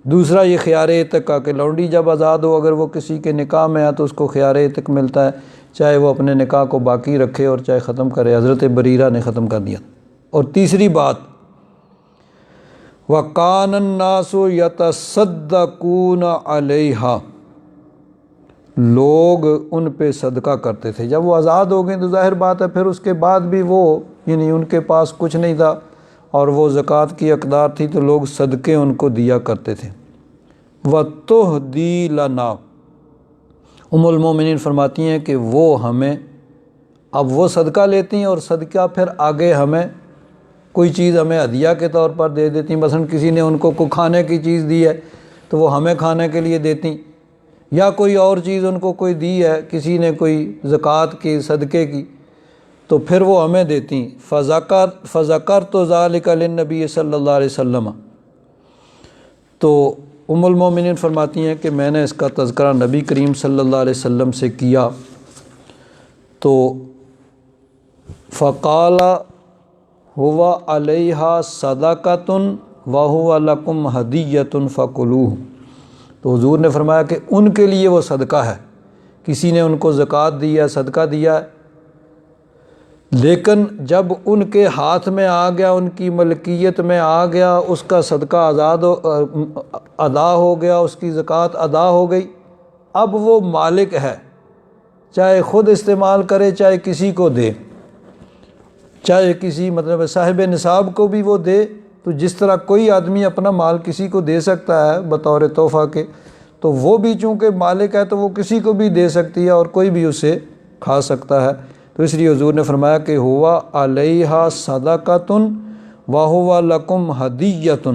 Speaker 1: دوسرا یہ خیار عتق کا کہ لونڈی جب آزاد ہو اگر وہ کسی کے نکاح میں ہے تو اس کو خیار عتق ملتا ہے، چاہے وہ اپنے نکاح کو باقی رکھے اور چاہے ختم کرے۔ حضرت بریرہ نے ختم کر دیا۔ اور تیسری بات وَقَانَ النَّاسُ يَتَصَدَّقُونَ عَلَيْهَا، لوگ ان پہ صدقہ کرتے تھے۔ جب وہ آزاد ہو گئے تو ظاہر بات ہے پھر اس کے بعد بھی وہ یعنی ان کے پاس کچھ نہیں تھا اور وہ زکوٰۃ کی اقدار تھی تو لوگ صدقے ان کو دیا کرتے تھے۔ وَتُهْدِي لَنَا، ام المومنین فرماتی ہیں کہ وہ ہمیں اب وہ صدقہ لیتی ہیں اور صدقہ پھر آگے ہمیں کوئی چیز ہمیں ہدیہ کے طور پر دے دیتی، مثلا کسی نے ان کو کھانے کی چیز دی ہے تو وہ ہمیں کھانے کے لیے دیتی، یا کوئی اور چیز ان کو کوئی دی ہے، کسی نے کوئی زکوٰۃ کی، صدقے کی، تو پھر وہ ہمیں دیتی۔ فذکرت ذلک للنبی صلی اللہ علیہ وسلم، تو ام المومنین فرماتی ہیں کہ میں نے اس کا تذکرہ نبی کریم صلی اللہ علیہ وسلم سے کیا، تو فقال هو علیہا صدقۃ وہو لکم ہدیۃ فکلوہ، تو حضور نے فرمایا کہ ان کے لیے وہ صدقہ ہے، کسی نے ان کو زکوٰۃ دی ہے، صدقہ دیا ہے، لیکن جب ان کے ہاتھ میں آ گیا، ان کی ملکیت میں آ گیا، اس کا صدقہ ادا ہو گیا، اس کی زکوٰۃ ادا ہو گئی، اب وہ مالک ہے، چاہے خود استعمال کرے چاہے کسی کو دے، چاہے کسی مطلب صاحب نصاب کو بھی وہ دے، تو جس طرح کوئی آدمی اپنا مال کسی کو دے سکتا ہے بطور تحفہ کے، تو وہ بھی چونکہ مالک ہے تو وہ کسی کو بھی دے سکتی ہے اور کوئی بھی اسے کھا سکتا ہے۔ تو اس لیے حضور نے فرمایا کہ ہوا علیہا صدقۃ وہو لکم ہدیۃ،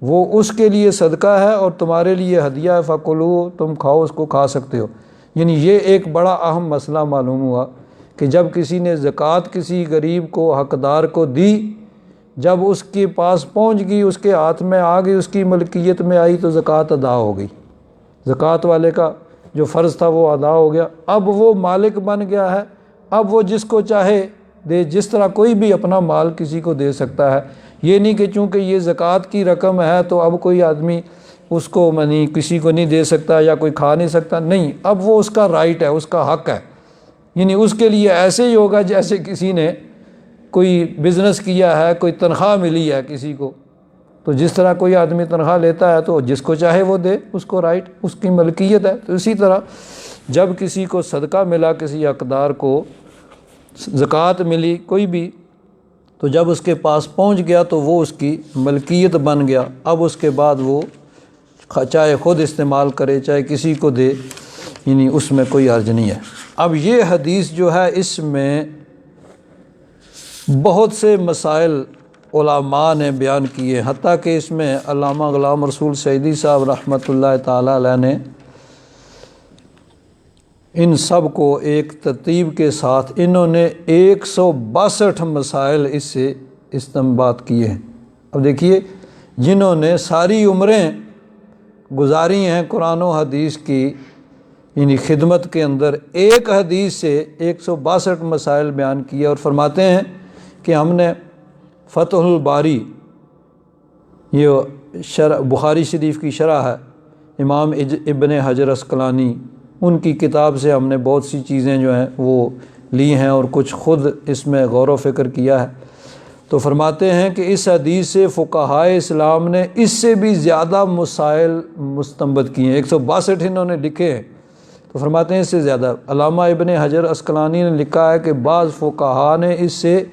Speaker 1: وہ اس کے لیے صدقہ ہے اور تمہارے لیے ہدیہ ہے، فکلوا، تم کھاؤ، اس کو کھا سکتے ہو۔ یعنی یہ ایک بڑا اہم مسئلہ معلوم ہوا کہ جب کسی نے زکوٰۃ کسی غریب کو، حقدار کو دی، جب اس کے پاس پہنچ گئی، اس کے ہاتھ میں آ گئی، اس کی ملکیت میں آئی، تو زکوٰۃ ادا ہو گئی، زکوٰۃ والے کا جو فرض تھا وہ ادا ہو گیا، اب وہ مالک بن گیا ہے، اب وہ جس کو چاہے دے، جس طرح کوئی بھی اپنا مال کسی کو دے سکتا ہے۔ یہ نہیں کہ چونکہ یہ زکوٰۃ کی رقم ہے تو اب کوئی آدمی اس کو کسی کو نہیں دے سکتا یا کوئی کھا نہیں سکتا، نہیں، اب وہ اس کا رائٹ ہے، اس کا حق ہے، یعنی اس کے لیے ایسے ہی ہوگا جیسے کسی نے کوئی بزنس کیا ہے، کوئی تنخواہ ملی ہے کسی کو، تو جس طرح کوئی آدمی تنخواہ لیتا ہے تو جس کو چاہے وہ دے، اس کو رائٹ، اس کی ملکیت ہے۔ تو اسی طرح جب کسی کو صدقہ ملا، کسی حقدار کو زکوٰۃ ملی کوئی بھی، تو جب اس کے پاس پہنچ گیا تو وہ اس کی ملکیت بن گیا، اب اس کے بعد وہ چاہے خود استعمال کرے چاہے کسی کو دے، یعنی اس میں کوئی حرج نہیں ہے۔ اب یہ حدیث جو ہے اس میں بہت سے مسائل علماء نے بیان کیے، حتیٰ کہ اس میں علامہ غلام رسول سعیدی صاحب رحمۃ اللہ تعالیٰ علیہ نے ان سب کو ایک ترتیب کے ساتھ انہوں نے 162 مسائل اس سے استنباط کیے ہیں۔ اب دیکھیے، جنہوں نے ساری عمریں گزاری ہیں قرآن و حدیث کی یعنی خدمت کے اندر، ایک حدیث سے 162 مسائل بیان کیے، اور فرماتے ہیں کہ ہم نے فتح الباری، یہ شرح بخاری شریف کی شرح ہے، امام ابن حجر عسقلانی، ان کی کتاب سے ہم نے بہت سی چیزیں جو ہیں وہ لی ہیں اور کچھ خود اس میں غور و فکر کیا ہے۔ تو فرماتے ہیں کہ اس حدیث سے فقہائے اسلام نے اس سے بھی زیادہ مسائل مستنبط کیے ہیں، 162 انہوں نے لکھے ہیں، تو فرماتے ہیں اس سے زیادہ۔ علامہ ابن حجر عسقلانی نے لکھا ہے کہ بعض فقہا نے اس سے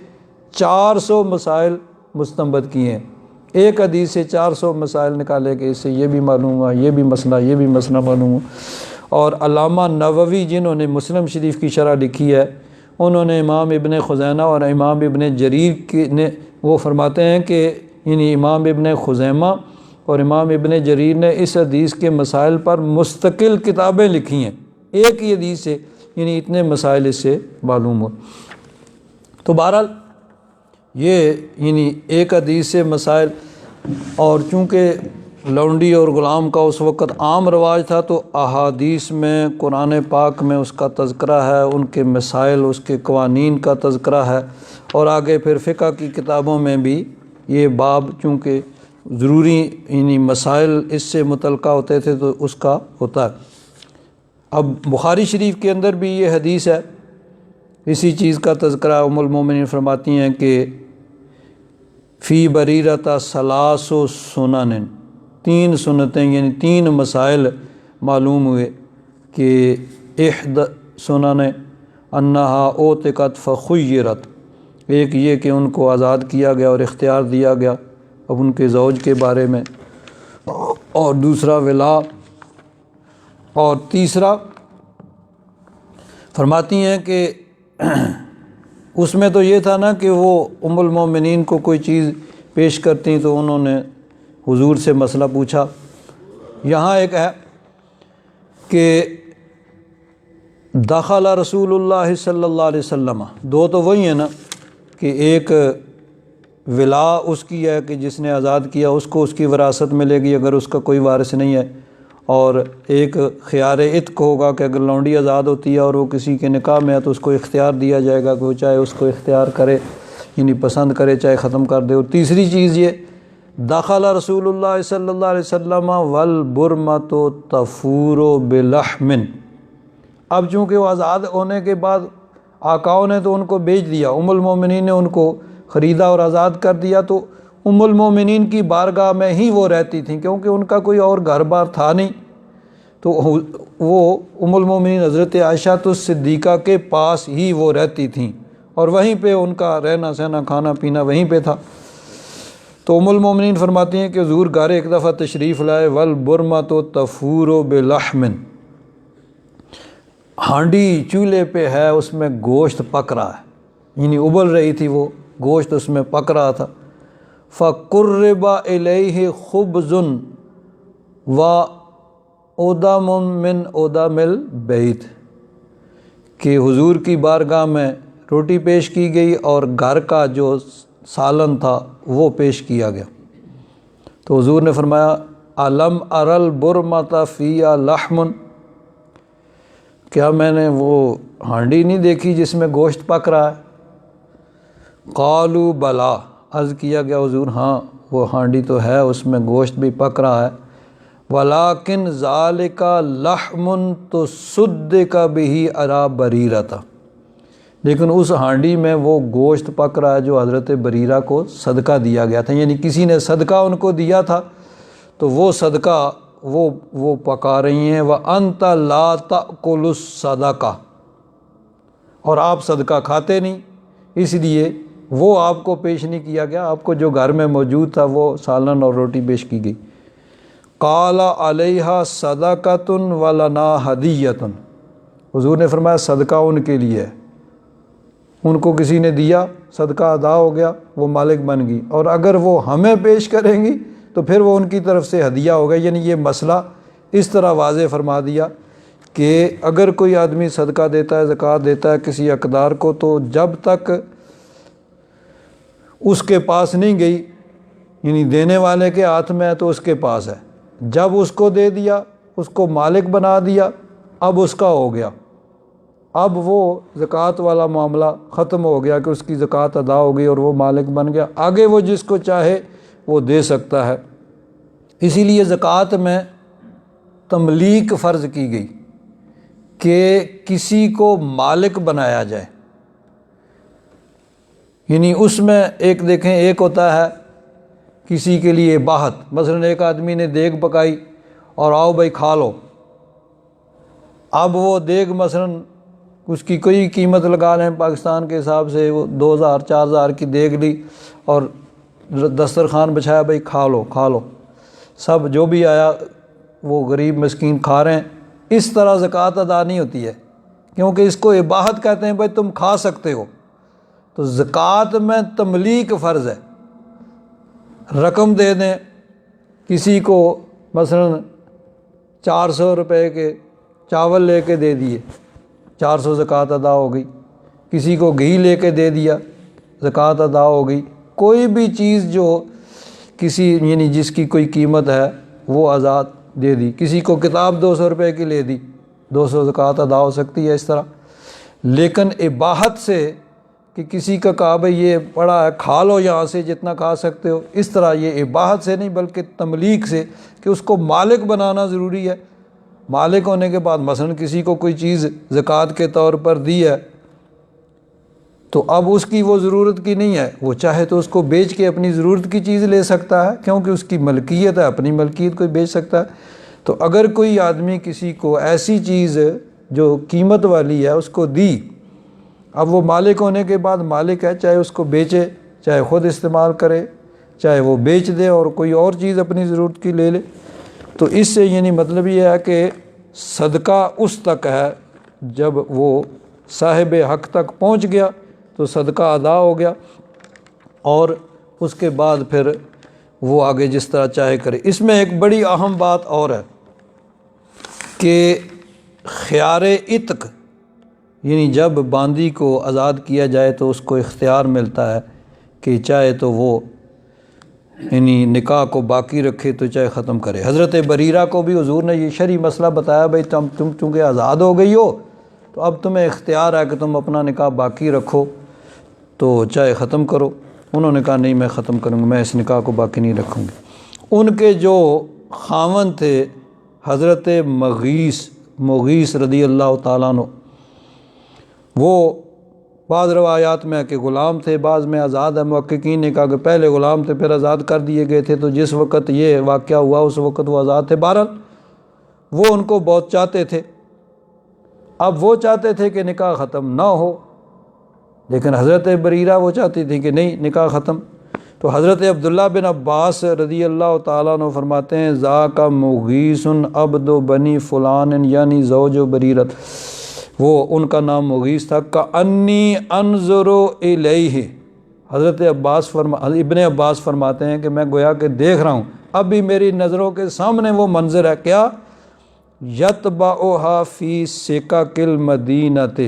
Speaker 1: 400 مسائل مستنبط کیے ہیں، ایک حدیث سے 400 مسائل نکالے کہ اس سے یہ بھی معلوم ہوا، یہ بھی مسئلہ معلوم ہوا۔ اور علامہ نووی جنہوں نے مسلم شریف کی شرح لکھی ہے، انہوں نے امام ابن خزیمہ اور امام ابن جریر نے وہ فرماتے ہیں کہ یعنی امام ابن خزیمہ اور امام ابن جریر نے اس حدیث کے مسائل پر مستقل کتابیں لکھی ہیں، ایک ہی حدیث سے یعنی اتنے مسائل اس سے معلوم ہو۔ تو بہرحال یہ یعنی ایک حدیث سے مسائل، اور چونکہ لونڈی اور غلام کا اس وقت عام رواج تھا تو احادیث میں قرآن پاک میں اس کا تذکرہ ہے، ان کے مسائل، اس کے قوانین کا تذکرہ ہے، اور آگے پھر فقہ کی کتابوں میں بھی یہ باب چونکہ ضروری یعنی مسائل اس سے متعلقہ ہوتے تھے تو اس کا ہوتا ہے۔ اب بخاری شریف کے اندر بھی یہ حدیث ہے، اسی چیز کا تذکرہ ام المومنین فرماتی ہیں کہ فی بریرۃ ثلاث سنن، 3 سنتیں یعنی 3 مسائل معلوم ہوئے کہ احد سنن انہا اوتقت فخیرت، ایک یہ کہ ان کو آزاد کیا گیا اور اختیار دیا گیا اب ان کے زوج کے بارے میں، اور دوسرا ولا، اور تیسرا فرماتی ہیں کہ اس میں تو یہ تھا نا کہ وہ ام المومنین کو کوئی چیز پیش کرتی تو انہوں نے حضور سے مسئلہ پوچھا، یہاں ایک ہے کہ دخل رسول اللہ صلی اللہ علیہ وسلم، دو تو وہی ہیں نا کہ ایک ولا اس کی ہے کہ جس نے آزاد کیا اس کو اس کی وراثت ملے گی اگر اس کا کوئی وارث نہیں ہے، اور ایک خیار عتق ہوگا کہ اگر لونڈی آزاد ہوتی ہے اور وہ کسی کے نکاح میں ہے تو اس کو اختیار دیا جائے گا کہ وہ چاہے اس کو اختیار کرے، یعنی پسند کرے چاہے ختم کر دے۔ اور تیسری چیز یہ دخل رسول اللہ صلی اللہ علیہ وسلم والبرمۃ تفور بلحم، اب چونکہ وہ آزاد ہونے کے بعد آقاؤں نے تو ان کو بیچ دیا، ام المومنین نے ان کو خریدا اور آزاد کر دیا، تو ام المومنین کی بارگاہ میں ہی وہ رہتی تھیں کیونکہ ان کا کوئی اور گھر بار تھا نہیں، تو وہ ام المومنین حضرت عائشہ الصدیقہ کے پاس ہی وہ رہتی تھیں اور وہیں پہ ان کا رہنا سہنا کھانا پینا وہیں پہ تھا۔ تو ام المومنین فرماتی ہیں کہ حضور گھر ایک دفعہ تشریف لائے، والبرمۃ تفور بلحم، ہانڈی چولہے پہ ہے اس میں گوشت پک رہا ہے، یعنی ابل رہی تھی وہ گوشت اس میں پک رہا تھا۔ فَقُرِّبَ إِلَيْهِ خُبْزٌ وَأُدَمٌ مِّنْ أُدَمِ الْبَيْتِ، کہ حضور کی بارگاہ میں روٹی پیش کی گئی اور گھر کا جو سالن تھا وہ پیش کیا گیا۔ تو حضور نے فرمایا أَلَمْ أَرَ الْبُرْمَةَ فِيهَا لَحْمٌ، کیا میں نے وہ ہانڈی نہیں دیکھی جس میں گوشت پک رہا ہے؟ قالوا بلا، عرض کیا گیا حضور ہاں وہ ہانڈی تو ہے اس میں گوشت بھی پک رہا ہے، ولیکن ذالک لحم تصدق بہ علی بریرۃ، لیکن اس ہانڈی میں وہ گوشت پک رہا ہے جو حضرت بریرہ کو صدقہ دیا گیا تھا، یعنی کسی نے صدقہ ان کو دیا تھا تو وہ صدقہ وہ پکا رہی ہیں۔ وَأَنْتَ لَا تَأْكُلُ الصَّدَقَةَ، اور آپ صدقہ کھاتے نہیں اس لیے وہ آپ کو پیش نہیں کیا گیا، آپ کو جو گھر میں موجود تھا وہ سالن اور روٹی پیش کی گئی۔ قَالَ عَلَيْهَا صَدَقَةٌ وَلَنَا هَدِيَّةٌ، حضور نے فرمایا صدقہ ان کے لیے ہے، ان کو کسی نے دیا صدقہ ادا ہو گیا وہ مالک بن گئی، اور اگر وہ ہمیں پیش کریں گی تو پھر وہ ان کی طرف سے ہدیہ ہوگا۔ یعنی یہ مسئلہ اس طرح واضح فرما دیا کہ اگر کوئی آدمی صدقہ دیتا ہے زکوٰۃ دیتا ہے کسی حقدار کو تو جب تک اس کے پاس نہیں گئی، یعنی دینے والے کے ہاتھ میں ہے تو اس کے پاس ہے، جب اس کو دے دیا اس کو مالک بنا دیا اب اس کا ہو گیا، اب وہ زکوٰۃ والا معاملہ ختم ہو گیا کہ اس کی زکوٰۃ ادا ہو گئی اور وہ مالک بن گیا، آگے وہ جس کو چاہے وہ دے سکتا ہے۔ اسی لیے زکوٰۃ میں تملیک فرض کی گئی کہ کسی کو مالک بنایا جائے، یعنی اس میں ایک دیکھیں ایک ہوتا ہے کسی کے لیے باہت، مثلا ایک آدمی نے دیگ پکائی اور آؤ بھائی کھا لو، اب وہ دیگ مثلا اس کی کوئی قیمت لگا لیں پاکستان کے حساب سے، وہ 2000 4000 کی دیگ لی اور دسترخوان بچھایا بھائی کھا لو، سب جو بھی آیا وہ غریب مسکین کھا رہے ہیں، اس طرح زکوٰۃ ادا نہیں ہوتی ہے کیونکہ اس کو اباحت کہتے ہیں، بھائی تم کھا سکتے ہو۔ تو زکوٰۃ میں تملیک فرض ہے، رقم دے دیں کسی کو، مثلا 400 روپے کے چاول لے کے دے دیے 400 زکوٰۃ ادا ہو گئی، کسی کو گھی لے کے دے دیا زکوٰۃ ادا ہو گئی، کوئی بھی چیز جو کسی یعنی جس کی کوئی قیمت ہے وہ آزاد دے دی، کسی کو کتاب 200 روپے کی لے دی 200 زکوٰۃ ادا ہو سکتی ہے اس طرح۔ لیکن اباحت سے کہ کسی کا کہا بھائی یہ پڑا ہے کھا لو یہاں سے جتنا کھا سکتے ہو، اس طرح یہ اباحت سے نہیں بلکہ تملیک سے کہ اس کو مالک بنانا ضروری ہے۔ مالک ہونے کے بعد مثلا کسی کو کوئی چیز زکوٰۃ کے طور پر دی ہے تو اب اس کی وہ ضرورت کی نہیں ہے، وہ چاہے تو اس کو بیچ کے اپنی ضرورت کی چیز لے سکتا ہے کیونکہ اس کی ملکیت ہے، اپنی ملکیت کوئی بیچ سکتا ہے۔ تو اگر کوئی آدمی کسی کو ایسی چیز جو قیمت والی ہے اس کو دی، اب وہ مالک ہونے کے بعد مالک ہے، چاہے اس کو بیچے چاہے خود استعمال کرے، چاہے وہ بیچ دے اور کوئی اور چیز اپنی ضرورت کی لے لے۔ تو اس سے یعنی مطلب یہ ہے کہ صدقہ اس تک ہے جب وہ صاحب حق تک پہنچ گیا تو صدقہ ادا ہو گیا، اور اس کے بعد پھر وہ آگے جس طرح چاہے کرے۔ اس میں ایک بڑی اہم بات اور ہے کہ خیار عتق یعنی جب باندی کو آزاد کیا جائے تو اس کو اختیار ملتا ہے کہ چاہے تو وہ یعنی نکاح کو باقی رکھے تو چاہے ختم کرے۔ حضرت بریرہ کو بھی حضور نے یہ شرعی مسئلہ بتایا، بھائی تم چونکہ آزاد ہو گئی ہو تو اب تمہیں اختیار ہے کہ تم اپنا نکاح باقی رکھو تو چاہے ختم کرو۔ انہوں نے کہا نہیں میں ختم کروں گا، میں اس نکاح کو باقی نہیں رکھوں گی۔ ان کے جو خاوند تھے حضرت مغیث رضی اللہ تعالیٰ عنہ، وہ بعض روایات میں ہے کہ غلام تھے، بعض میں آزاد ہے۔ محققین نے کہا کہ پہلے غلام تھے پھر آزاد کر دیے گئے تھے، تو جس وقت یہ واقعہ ہوا اس وقت وہ آزاد تھے۔ بہرحال وہ ان کو بہت چاہتے تھے، اب وہ چاہتے تھے کہ نکاح ختم نہ ہو، لیکن حضرت بریرہ وہ چاہتی تھی کہ نہیں نکاح ختم۔ تو حضرت عبداللہ بن عباس رضی اللہ تعالیٰ عنہ فرماتے ہیں ذاک مغیث عبد بنی فلان، یعنی زوج بریرت، وہ ان کا نام مغیث تھا۔ کأنی انظر الیہ، حضرت ابن عباس فرماتے ہیں کہ میں گویا کہ دیکھ رہا ہوں، اب بھی میری نظروں کے سامنے وہ منظر ہے، کیا؟ یتبعھا فی سکک المدینۃ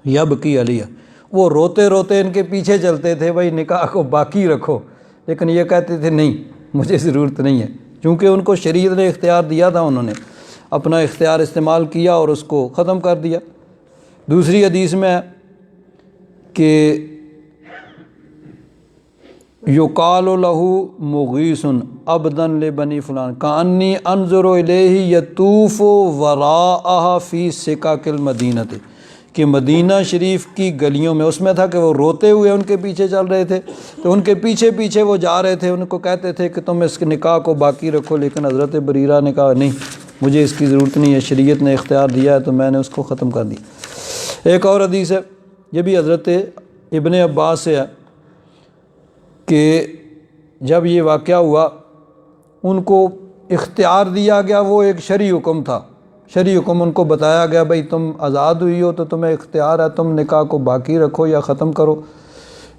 Speaker 1: یبکی علیہ، وہ روتے روتے ان کے پیچھے چلتے تھے بھائی نکاح کو باقی رکھو، لیکن یہ کہتے تھے نہیں مجھے ضرورت نہیں ہے، چونکہ ان کو شریعت نے اختیار دیا تھا، انہوں نے اپنا اختیار استعمال کیا اور اس کو ختم کر دیا۔ دوسری حدیث میں ہے کہ یقال لہ مغیث عبدا لبنی فلان کأنی انظر الیہ یطوف وراءہ فی سکک المدینۃ، کہ مدینہ شریف کی گلیوں میں، اس میں تھا کہ وہ روتے ہوئے ان کے پیچھے چل رہے تھے، تو ان کے پیچھے پیچھے وہ جا رہے تھے، ان کو کہتے تھے کہ تم اس کے نکاح کو باقی رکھو، لیکن حضرت بریرہ نے کہا نہیں مجھے اس کی ضرورت نہیں ہے، شریعت نے اختیار دیا ہے تو میں نے اس کو ختم کر دیا۔ ایک اور حدیث ہے، یہ بھی حضرت ابن عباس سے ہے کہ جب یہ واقعہ ہوا ان کو اختیار دیا گیا، وہ ایک شرعی حکم تھا، شرعی حکم ان کو بتایا گیا بھائی تم آزاد ہوئی ہو تو تمہیں اختیار ہے، تم نکاح کو باقی رکھو یا ختم کرو،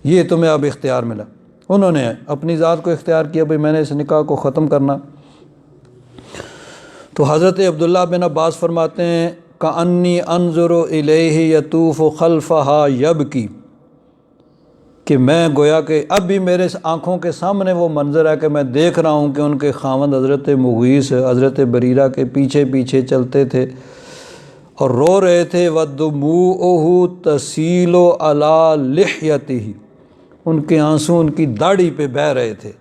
Speaker 1: یہ تمہیں اب اختیار ملا۔ انہوں نے اپنی ذات کو اختیار کیا بھائی میں نے اس نکاح کو ختم کرنا۔ تو حضرت عبداللہ بن عباس فرماتے ہیں کأنی انظر الیہ یطوف خلفہا یبکی، کہ میں گویا کہ اب بھی میرے آنکھوں کے سامنے وہ منظر ہے کہ میں دیکھ رہا ہوں کہ ان کے خاوند حضرت مغیث حضرت بریرہ کے پیچھے پیچھے چلتے تھے اور رو رہے تھے، وَدُمُوعُهُ تَسِيلُ عَلَى لِحْيَتِهِ، ان کے آنسو ان کی داڑھی پہ بہہ رہے تھے۔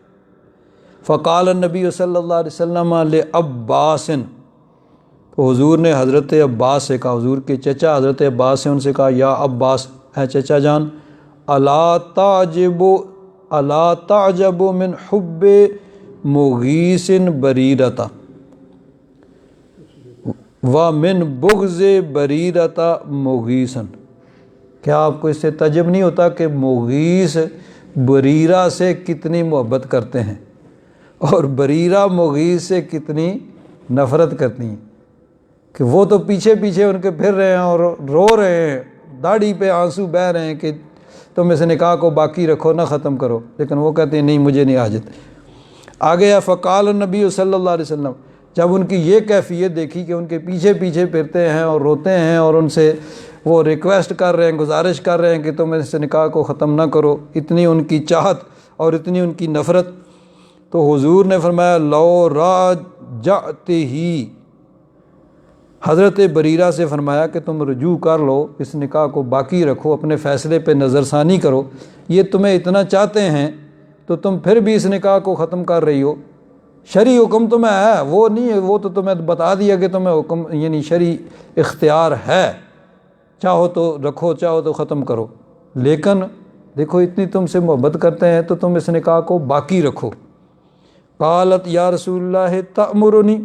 Speaker 1: فقال النبی صلی اللہ علیہ وسلم لعباس، تو حضور نے حضرت عباس سے کہا، حضور کے چچا حضرت عباس سے ان سے کہا یا عباس، اے چچا جان، الا تعجب من حب مغیث بریرۃ ومن بغض بریرۃ مغیث، کیا آپ کو اس سے تعجب نہیں ہوتا کہ مغیث بریرہ سے کتنی محبت کرتے ہیں اور بریرہ مغیث سے کتنی نفرت کرتی ہیں، کہ وہ تو پیچھے پیچھے ان کے پھر رہے ہیں اور رو رہے ہیں، داڑھی پہ آنسو بہہ رہے ہیں کہ تم اس نکاح کو باقی رکھو نہ ختم کرو، لیکن وہ کہتے ہیں نہیں مجھے نہیں حاجت۔ آگے ہے فقال النبی صلی اللہ علیہ وسلم، جب ان کی یہ کیفیت دیکھی کہ ان کے پیچھے پیچھے پھرتے ہیں اور روتے ہیں اور ان سے وہ ریکویسٹ کر رہے ہیں، گزارش کر رہے ہیں کہ تم اس نکاح کو ختم نہ کرو، اتنی ان کی چاہت اور اتنی ان کی نفرت، تو حضور نے فرمایا لو راجعتہ، حضرت بریرہ سے فرمایا کہ تم رجوع کر لو، اس نکاح کو باقی رکھو، اپنے فیصلے پہ نظر ثانی کرو، یہ تمہیں اتنا چاہتے ہیں تو تم پھر بھی اس نکاح کو ختم کر رہی ہو، شرعی حکم تمہیں ہے، وہ نہیں ہے، وہ تو تمہیں بتا دیا کہ تمہیں حکم یعنی شرعی اختیار ہے، چاہو تو رکھو چاہو تو ختم کرو، لیکن دیکھو اتنی تم سے محبت کرتے ہیں تو تم اس نکاح کو باقی رکھو۔ قالت یا رسول اللہ تأمرنی،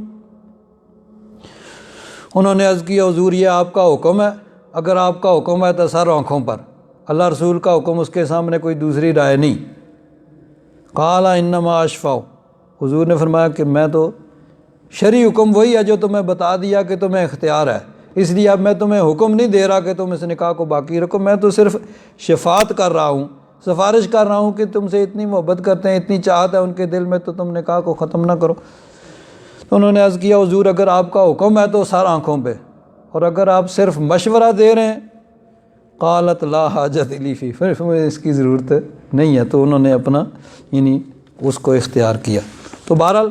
Speaker 1: انہوں نے عرض کیا حضور یہ آپ کا حکم ہے، اگر آپ کا حکم ہے تو سر آنکھوں پر، اللہ رسول کا حکم، اس کے سامنے کوئی دوسری رائے نہیں۔ قال انما اشفع، حضور نے فرمایا کہ میں تو شرعی حکم وہی ہے جو تمہیں بتا دیا کہ تمہیں اختیار ہے، اس لیے اب میں تمہیں حکم نہیں دے رہا کہ تم اس نکاح کو باقی رکھو، میں تو صرف شفاعت کر رہا ہوں، سفارش کر رہا ہوں کہ تم سے اتنی محبت کرتے ہیں، اتنی چاہت ہے ان کے دل میں، تو تم نکاح کو ختم نہ کرو۔ تو انہوں نے عرض کیا حضور اگر آپ کا حکم ہے تو سر آنکھوں پہ، اور اگر آپ صرف مشورہ دے رہے ہیں قالت لا حاجت لی فی، پھر مجھے اس کی ضرورت نہیں ہے، تو انہوں نے اپنا یعنی اس کو اختیار کیا۔ تو بہرحال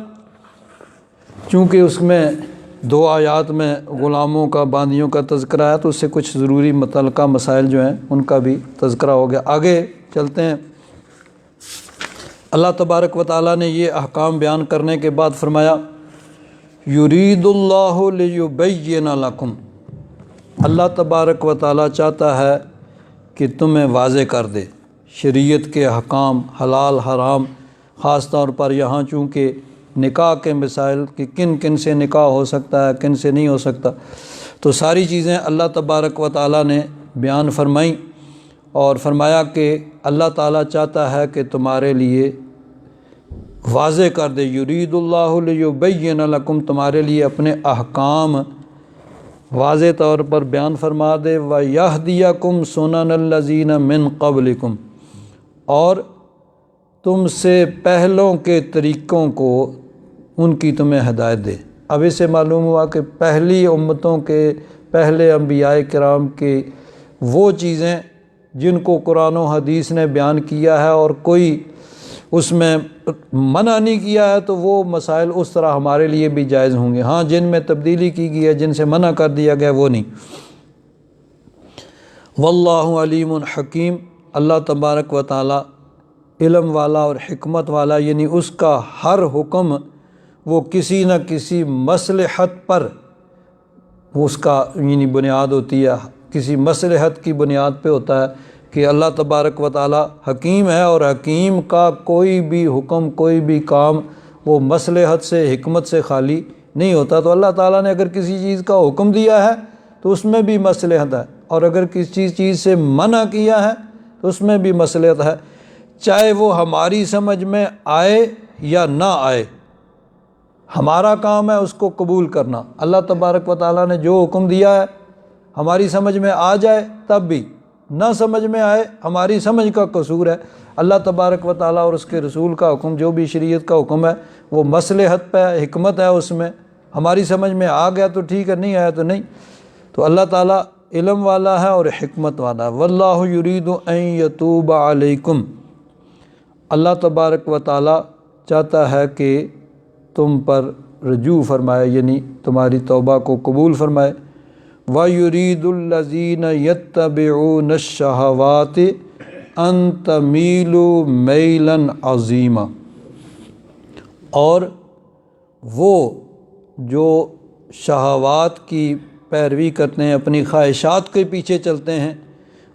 Speaker 1: چونکہ اس میں 2 آیات میں غلاموں کا، باندیوں کا تذکرہ ہے، تو اس سے کچھ ضروری متعلقہ مسائل جو ہیں ان کا بھی تذکرہ ہو گیا۔ آگے چلتے ہیں۔ اللہ تبارک و تعالیٰ نے یہ احکام بیان کرنے کے بعد فرمایا یرید اللہ لیبین لکم، اللہ تبارک و تعالیٰ چاہتا ہے کہ تمہیں واضح کر دے شریعت کے احکام، حلال حرام، خاص طور پر یہاں چونکہ نکاح کے مسائل کہ کن کن سے نکاح ہو سکتا ہے، کن سے نہیں ہو سکتا، تو ساری چیزیں اللہ تبارک و تعالیٰ نے بیان فرمائیں اور فرمایا کہ اللہ تعالیٰ چاہتا ہے کہ تمہارے لیے واضح کر دے، یرید اللہ لیبین لکم، تمہارے لیے اپنے احکام واضح طور پر بیان فرما دے، وَيَهْدِيَكُمْ سُنَنَ الَّذِينَ مِن قَبْلِكُمْ، اور تم سے پہلوں کے طریقوں کو ان کی تمہیں ہدایت دے۔ اب اس سے معلوم ہوا کہ پہلی امتوں کے، پہلے انبیاء کرام کے وہ چیزیں جن کو قرآن و حدیث نے بیان کیا ہے اور کوئی اس میں منع نہیں کیا ہے، تو وہ مسائل اس طرح ہمارے لیے بھی جائز ہوں گے۔ ہاں جن میں تبدیلی کی گئی ہے، جن سے منع کر دیا گیا، وہ نہیں۔ واللہ علیم حکیم، اللہ تبارک و تعالی علم والا اور حکمت والا، یعنی اس کا ہر حکم وہ کسی نہ کسی مصلحت پر اس کا یعنی بنیاد ہوتی ہے، کسی مصلحت کی بنیاد پہ ہوتا ہے کہ اللہ تبارک و تعالی حکیم ہے، اور حکیم کا کوئی بھی حکم، کوئی بھی کام وہ مصلحت سے، حکمت سے خالی نہیں ہوتا۔ تو اللہ تعالیٰ نے اگر کسی چیز کا حکم دیا ہے تو اس میں بھی مصلحت ہے، اور اگر کسی چیز سے منع کیا ہے تو اس میں بھی مصلحت ہے، چاہے وہ ہماری سمجھ میں آئے یا نہ آئے۔ ہمارا کام ہے اس کو قبول کرنا۔ اللہ تبارک و تعالیٰ نے جو حکم دیا ہے ہماری سمجھ میں آ جائے تب بھی، نہ سمجھ میں آئے ہماری سمجھ کا قصور ہے۔ اللہ تبارک و تعالیٰ اور اس کے رسول کا حکم، جو بھی شریعت کا حکم ہے، وہ مصلحت پہ حکمت ہے، اس میں ہماری سمجھ میں آ گیا تو ٹھیک ہے، نہیں آیا تو نہیں۔ تو اللہ تعالیٰ علم والا ہے اور حکمت والا ہے۔ واللہ یرید ان یتوب علیکم، اللہ تبارک و تعالیٰ چاہتا ہے کہ تم پر رجوع فرمائے، یعنی تمہاری توبہ کو قبول فرمائے۔ وَيُرِيدُ الَّذِينَ يَتَّبِعُونَ الشَّهَوَاتِ أَن تَمِيلُوا مَيْلًا عَظِيمًا، اور وہ جو شہوات کی پیروی کرتے ہیں، اپنی خواہشات کے پیچھے چلتے ہیں،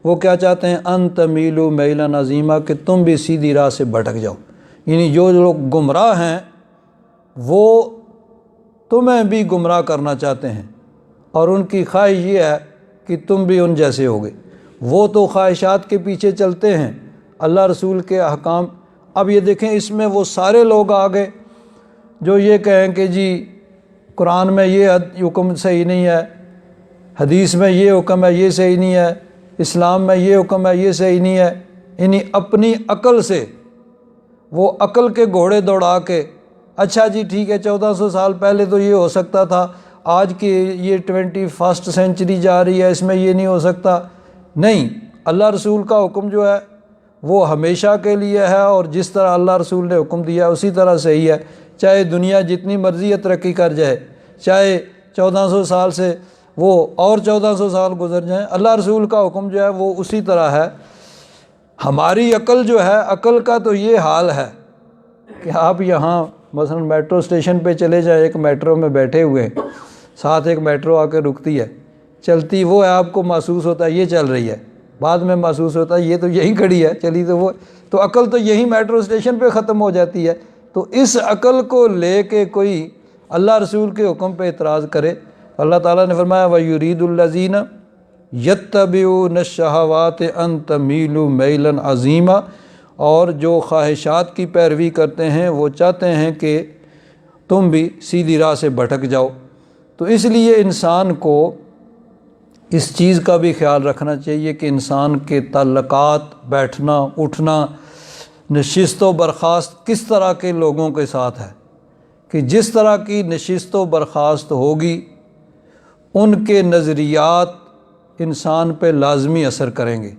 Speaker 1: وہ کیا چاہتے ہیں؟ ان تمیلوا میلا عظیما، کہ تم بھی سیدھی راہ سے بھٹک جاؤ۔ یعنی جو لوگ گمراہ ہیں وہ تمہیں بھی گمراہ کرنا چاہتے ہیں، اور ان کی خواہش یہ ہے کہ تم بھی ان جیسے ہوگے۔ وہ تو خواہشات کے پیچھے چلتے ہیں، اللہ رسول کے احکام۔ اب یہ دیکھیں، اس میں وہ سارے لوگ آ گئے جو یہ کہیں کہ جی قرآن میں یہ حکم صحیح نہیں ہے، حدیث میں یہ حکم ہے یہ صحیح نہیں ہے، اسلام میں یہ حکم ہے یہ صحیح نہیں ہے۔ یعنی اپنی عقل سے، وہ عقل کے گھوڑے دوڑا کے، اچھا جی ٹھیک ہے 1400 سال پہلے تو یہ ہو سکتا تھا، آج کی یہ 21 سینچری جا رہی ہے، اس میں یہ نہیں ہو سکتا۔ نہیں، اللہ رسول کا حکم جو ہے وہ ہمیشہ کے لیے ہے، اور جس طرح اللہ رسول نے حکم دیا اسی طرح صحیح ہے، چاہے دنیا جتنی مرضی ترقی کر جائے، چاہے 1400 سال سے وہ اور 1400 سال گزر جائیں، اللہ رسول کا حکم جو ہے وہ اسی طرح ہے۔ ہماری عقل جو ہے، عقل کا تو یہ حال ہے کہ آپ یہاں مثلا میٹرو اسٹیشن پہ چلے جائیں، ایک میٹرو میں بیٹھے ہوئے ہیں، ساتھ ایک میٹرو آ کے رکتی ہے، چلتی وہ ہے، آپ کو محسوس ہوتا ہے یہ چل رہی ہے، بعد میں محسوس ہوتا ہے یہ تو یہی کھڑی ہے، چلی تو وہ، تو عقل تو یہی میٹرو اسٹیشن پہ ختم ہو جاتی ہے۔ تو اس عقل کو لے کے کوئی اللہ رسول کے حکم پہ اعتراض کرے، اللہ تعالیٰ نے فرمایا وَيُرِيدُ الَّذِينَ يَتَّبِعُونَ الشَّهَوَاتِ أَن تَمِيلُوا مَيْلًا عَظِيمًا، اور جو خواہشات کی پیروی کرتے ہیں وہ چاہتے ہیں کہ تم بھی سیدھی راہ سے بھٹک جاؤ۔ تو اس لیے انسان کو اس چیز کا بھی خیال رکھنا چاہیے کہ انسان کے تعلقات، بیٹھنا اٹھنا، نشست و برخاست کس طرح کے لوگوں کے ساتھ ہے، کہ جس طرح کی نشست و برخاست ہوگی ان کے نظریات انسان پہ لازمی اثر کریں گے۔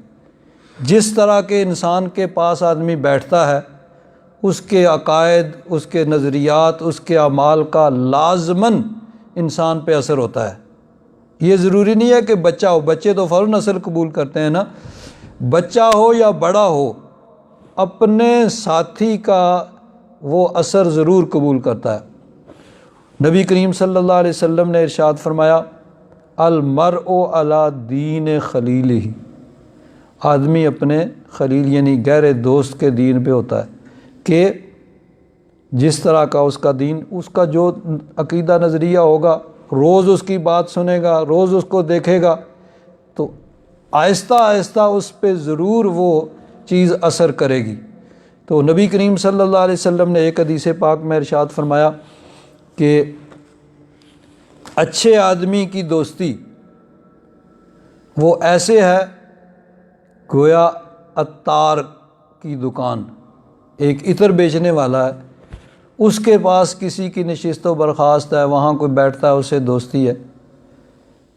Speaker 1: جس طرح کے انسان کے پاس آدمی بیٹھتا ہے، اس کے عقائد، اس کے نظریات، اس کے اعمال کا لازماً انسان پہ اثر ہوتا ہے۔ یہ ضروری نہیں ہے کہ بچہ ہو، بچے تو فوراً اثر قبول کرتے ہیں نا، بچہ ہو یا بڑا ہو، اپنے ساتھی کا وہ اثر ضرور قبول کرتا ہے۔ نبی کریم صلی اللہ علیہ وسلم نے ارشاد فرمایا، المرء علی دین خلیلہ، آدمی اپنے خلیل یعنی گہرے دوست کے دین پہ ہوتا ہے، کہ جس طرح کا اس کا دین، اس کا جو عقیدہ نظریہ ہوگا، روز اس کی بات سنے گا، روز اس کو دیکھے گا، تو آہستہ آہستہ اس پہ ضرور وہ چیز اثر کرے گی۔ تو نبی کریم صلی اللہ علیہ وسلم نے ایک حدیث پاک میں ارشاد فرمایا کہ اچھے آدمی کی دوستی وہ ایسے ہے گویا عطار کی دکان، ایک عطر بیچنے والا ہے، اس کے پاس کسی کی نشست و برخاست ہے، وہاں کوئی بیٹھتا ہے، اسے دوستی ہے،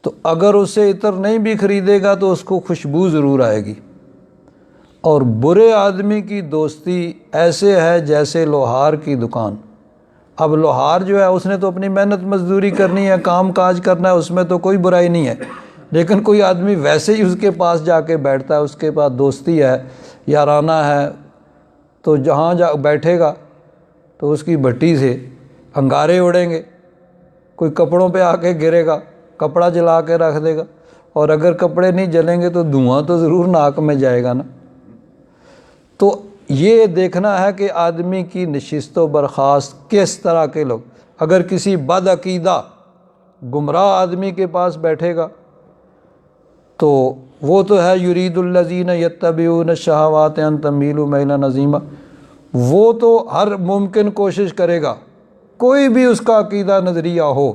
Speaker 1: تو اگر اسے عطر نہیں بھی خریدے گا تو اس کو خوشبو ضرور آئے گی۔ اور برے آدمی کی دوستی ایسے ہے جیسے لوہار کی دکان۔ اب لوہار جو ہے اس نے تو اپنی محنت مزدوری کرنی ہے، کام کاج کرنا ہے، اس میں تو کوئی برائی نہیں ہے، لیکن کوئی آدمی ویسے ہی اس کے پاس جا کے بیٹھتا ہے، اس کے پاس دوستی ہے، یارانہ ہے، تو جہاں جا بیٹھے گا تو اس کی بھٹی سے انگارے اڑیں گے، کوئی کپڑوں پہ آ کے گرے گا، کپڑا جلا کے رکھ دے گا، اور اگر کپڑے نہیں جلیں گے تو دھواں تو ضرور ناک میں جائے گا نا۔ تو یہ دیکھنا ہے کہ آدمی کی نشست و برخاست کس طرح کے لوگ، اگر کسی بد عقیدہ گمراہ آدمی کے پاس بیٹھے گا تو وہ تو ہے یرید الذین یتبعون الشہوات ان تمیلوا میلا عظیما، وہ تو ہر ممکن کوشش کرے گا، کوئی بھی اس کا عقیدہ نظریہ ہو،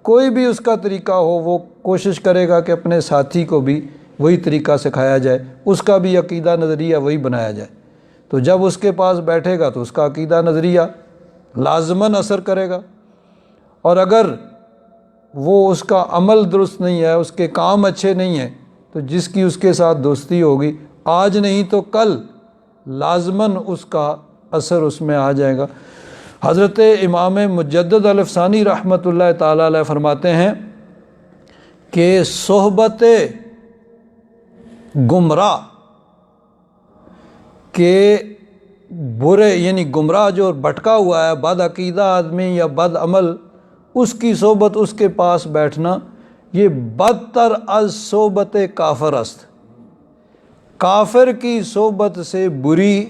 Speaker 1: کوئی بھی اس کا طریقہ ہو، وہ کوشش کرے گا کہ اپنے ساتھی کو بھی وہی طریقہ سکھایا جائے، اس کا بھی عقیدہ نظریہ وہی بنایا جائے۔ تو جب اس کے پاس بیٹھے گا تو اس کا عقیدہ نظریہ لازماً اثر کرے گا، اور اگر وہ اس کا عمل درست نہیں ہے، اس کے کام اچھے نہیں ہیں، تو جس کی اس کے ساتھ دوستی ہوگی آج نہیں تو کل لازماً اس کا اثر اس میں آ جائے گا۔ حضرت امام مجدد الافسانی رحمۃ اللہ تعالیٰ علیہ فرماتے ہیں کہ صحبت گمراہ کے برے یعنی گمراہ جو بھٹکا ہوا ہے، بد عقیدہ آدمی یا بد عمل، اس کی صحبت، اس کے پاس بیٹھنا، یہ بدتر از صحبت کافر است، کافر کی صحبت سے بری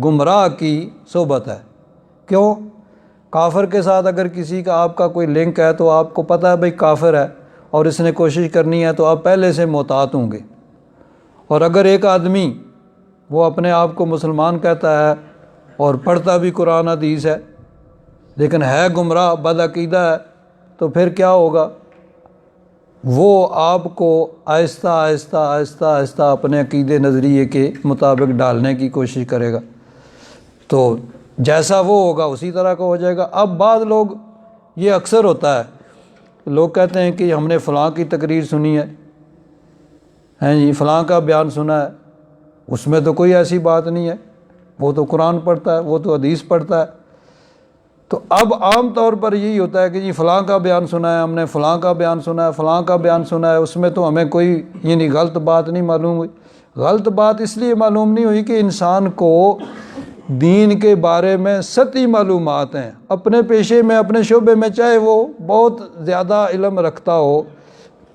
Speaker 1: گمراہ کی صحبت ہے۔ کیوں؟ کافر کے ساتھ اگر کسی کا آپ کا کوئی لنک ہے تو آپ کو پتہ ہے بھئی کافر ہے اور اس نے کوشش کرنی ہے، تو آپ پہلے سے محتاط ہوں گے۔ اور اگر ایک آدمی وہ اپنے آپ کو مسلمان کہتا ہے اور پڑھتا بھی قرآن حدیث ہے لیکن ہے گمراہ، بد عقیدہ ہے، تو پھر کیا ہوگا؟ وہ آپ کو آہستہ آہستہ آہستہ آہستہ اپنے عقیدے نظریے کے مطابق ڈالنے کی کوشش کرے گا، تو جیسا وہ ہوگا اسی طرح کا ہو جائے گا۔ اب بعض لوگ، یہ اکثر ہوتا ہے، لوگ کہتے ہیں کہ ہم نے فلاں کی تقریر سنی ہے، ہیں جی فلاں کا بیان سنا ہے، اس میں تو کوئی ایسی بات نہیں ہے، وہ تو قرآن پڑھتا ہے، وہ تو حدیث پڑھتا ہے۔ تو اب عام طور پر یہی ہوتا ہے کہ جی فلاں کا بیان سنا ہے، ہم نے فلاں کا بیان سنا ہے، فلاں کا بیان سنا ہے، اس میں تو ہمیں کوئی یعنی غلط بات نہیں معلوم ہوئی۔ غلط بات اس لیے معلوم نہیں ہوئی کہ انسان کو دین کے بارے میں سطحی معلومات ہیں، اپنے پیشے میں، اپنے شعبے میں، چاہے وہ بہت زیادہ علم رکھتا ہو،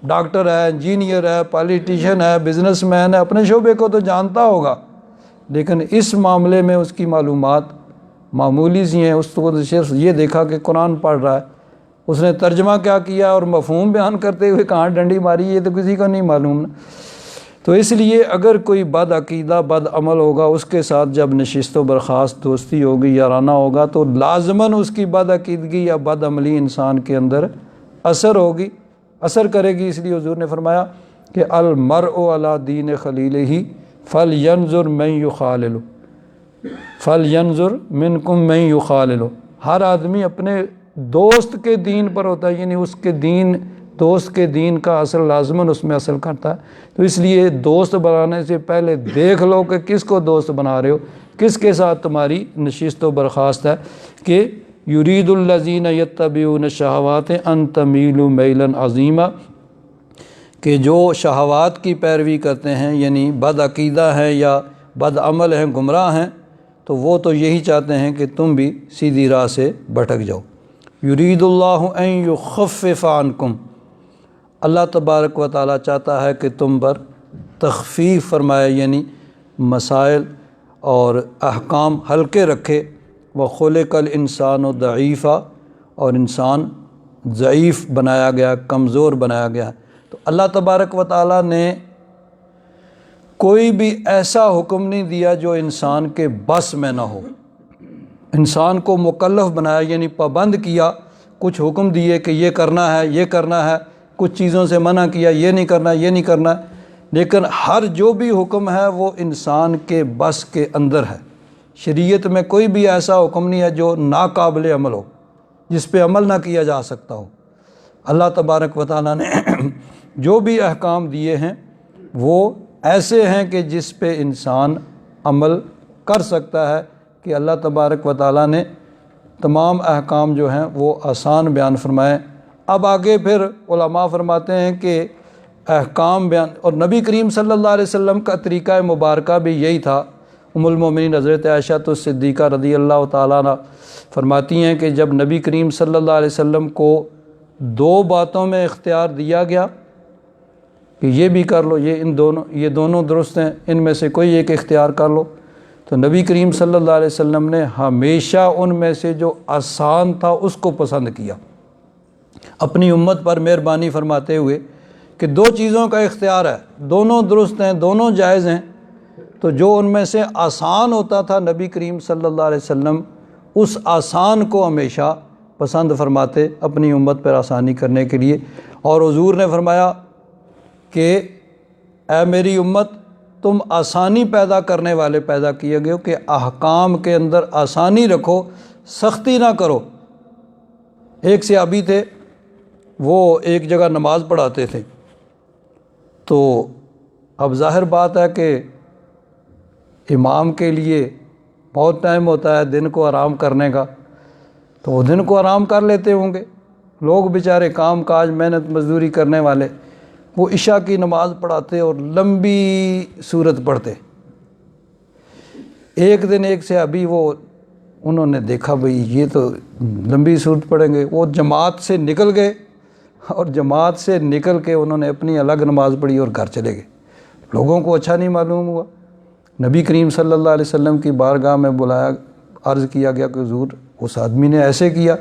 Speaker 1: ڈاکٹر ہے، انجینئر ہے، پالیٹیشین ہے، بزنس مین ہے، اپنے شعبے کو تو جانتا ہوگا، لیکن اس معاملے میں اس کی معلومات معمولی سی ہیں۔ اس کو صرف یہ دیکھا کہ قرآن پڑھ رہا ہے، اس نے ترجمہ کیا کیا اور مفہوم بیان کرتے ہوئے کہاں ڈنڈی ماری، یہ تو کسی کو نہیں معلوم نا۔ تو اس لیے اگر کوئی بد عقیدہ، بد عمل ہوگا، اس کے ساتھ جب نشست و برخاست، دوستی ہوگی، یارانہ ہوگا، تو لازماً اس کی بد عقیدگی یا بد عملی انسان کے اندر اثر ہوگی، اثر کرے گی۔ اس لیے حضور نے فرمایا کہ المرء علی دین خلیلہ فلینظر من یخالل، فلینظر منکم من یخالل، ہر آدمی اپنے دوست کے دین پر ہوتا ہے، یعنی اس کے دین، دوست کے دین کا اصل لازماً اس میں اثر کرتا ہے۔ تو اس لیے دوست بنانے سے پہلے دیکھ لو کہ کس کو دوست بنا رہے ہو، کس کے ساتھ تمہاری نشست و برخاست ہے۔ کہ یرید الذین یتبعون الشہوات ان تمیلوا میلا عظیما، کہ جو شہوات کی پیروی کرتے ہیں، یعنی بد عقیدہ ہیں یا بد عمل ہیں، گمراہ ہیں، تو وہ تو یہی چاہتے ہیں کہ تم بھی سیدھی راہ سے بھٹک جاؤ۔ یرید اللہ ان یخفف عنکم، اللہ تبارک و تعالیٰ چاہتا ہے کہ تم پر تخفیف فرمائے، یعنی مسائل اور احکام ہلکے رکھے۔ وخلق الانسان ضعیفا، اور انسان ضعیف بنایا گیا، کمزور بنایا گیا۔ تو اللہ تبارک و تعالیٰ نے کوئی بھی ایسا حکم نہیں دیا جو انسان کے بس میں نہ ہو۔ انسان کو مکلف بنایا، یعنی پابند کیا، کچھ حکم دیے کہ یہ کرنا ہے، یہ کرنا ہے، کچھ چیزوں سے منع کیا، یہ نہیں کرنا، یہ نہیں کرنا، لیکن ہر جو بھی حکم ہے وہ انسان کے بس کے اندر ہے۔ شریعت میں کوئی بھی ایسا حکم نہیں ہے جو ناقابل عمل ہو، جس پہ عمل نہ کیا جا سکتا ہو۔ اللہ تبارک و تعالیٰ نے جو بھی احکام دیے ہیں وہ ایسے ہیں کہ جس پہ انسان عمل کر سکتا ہے، کہ اللہ تبارک و تعالیٰ نے تمام احکام جو ہیں وہ آسان بیان فرمائے۔ اب آگے پھر علماء فرماتے ہیں کہ احکام بیان، اور نبی کریم صلی اللہ علیہ وسلم کا طریقہ مبارکہ بھی یہی تھا۔ ام المومنین حضرت عائشہ الصدیقہ رضی اللہ تعالیٰ عنہ فرماتی ہیں کہ جب نبی کریم صلی اللہ علیہ وسلم کو دو باتوں میں اختیار دیا گیا کہ یہ بھی کر لو، یہ دونوں درست ہیں، ان میں سے کوئی ایک اختیار کر لو، تو نبی کریم صلی اللہ علیہ وسلم نے ہمیشہ ان میں سے جو آسان تھا اس کو پسند کیا، اپنی امت پر مہربانی فرماتے ہوئے کہ دو چیزوں کا اختیار ہے، دونوں درست ہیں، دونوں جائز ہیں، تو جو ان میں سے آسان ہوتا تھا نبی کریم صلی اللہ علیہ وسلم اس آسان کو ہمیشہ پسند فرماتے اپنی امت پر آسانی کرنے کے لیے۔ اور حضور نے فرمایا کہ اے میری امت، تم آسانی پیدا کرنے والے پیدا کیے گئے ہو، کہ احکام کے اندر آسانی رکھو، سختی نہ کرو۔ ایک صحابی تھے، وہ ایک جگہ نماز پڑھاتے تھے، تو اب ظاہر بات ہے کہ امام کے لیے بہت ٹائم ہوتا ہے دن کو آرام کرنے کا، تو وہ دن کو آرام کر لیتے ہوں گے۔ لوگ بیچارے کام کاج محنت مزدوری کرنے والے، وہ عشاء کی نماز پڑھاتے اور لمبی سورت پڑھتے۔ ایک دن ایک صحابی انہوں نے دیکھا بھئی یہ تو لمبی سورت پڑھیں گے، وہ جماعت سے نکل گئے، اور جماعت سے نکل کے انہوں نے اپنی الگ نماز پڑھی اور گھر چلے گئے۔ لوگوں کو اچھا نہیں معلوم ہوا، نبی کریم صلی اللہ علیہ وسلم کی بارگاہ میں بلایا، عرض کیا گیا کہ حضور اس آدمی نے ایسے کیا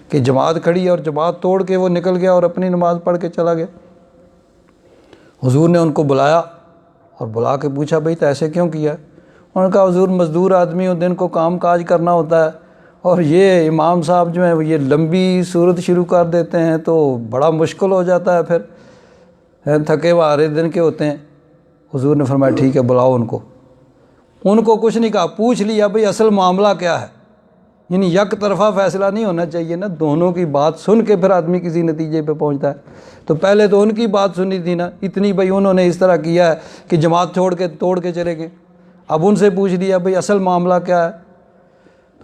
Speaker 1: کہ جماعت کھڑی ہے اور جماعت توڑ کے وہ نکل گیا اور اپنی نماز پڑھ کے چلا گیا۔ حضور نے ان کو بلایا اور بلا کے پوچھا بھئی تو ایسے کیوں کیا؟ انہوں نے کہا حضور مزدور آدمی ہوں، دن کو کام کاج کرنا ہوتا ہے، اور یہ امام صاحب جو ہیں یہ لمبی صورت شروع کر دیتے ہیں تو بڑا مشکل ہو جاتا ہے، پھر تھکے ہوئے دن کے ہوتے ہیں۔ حضور نے فرمایا ٹھیک ہے بلاؤ ان کو کچھ نہیں کہا، پوچھ لیا بھئی اصل معاملہ کیا ہے، یعنی یک طرفہ فیصلہ نہیں ہونا چاہیے نا، دونوں کی بات سن کے پھر آدمی کسی نتیجے پہ پہنچتا ہے۔ تو پہلے تو ان کی بات سنی تھی نا، اتنی بھئی انہوں نے اس طرح کیا ہے کہ جماعت توڑ کے چلے گئے۔ اب ان سے پوچھ لیا بھئی اصل معاملہ کیا ہے،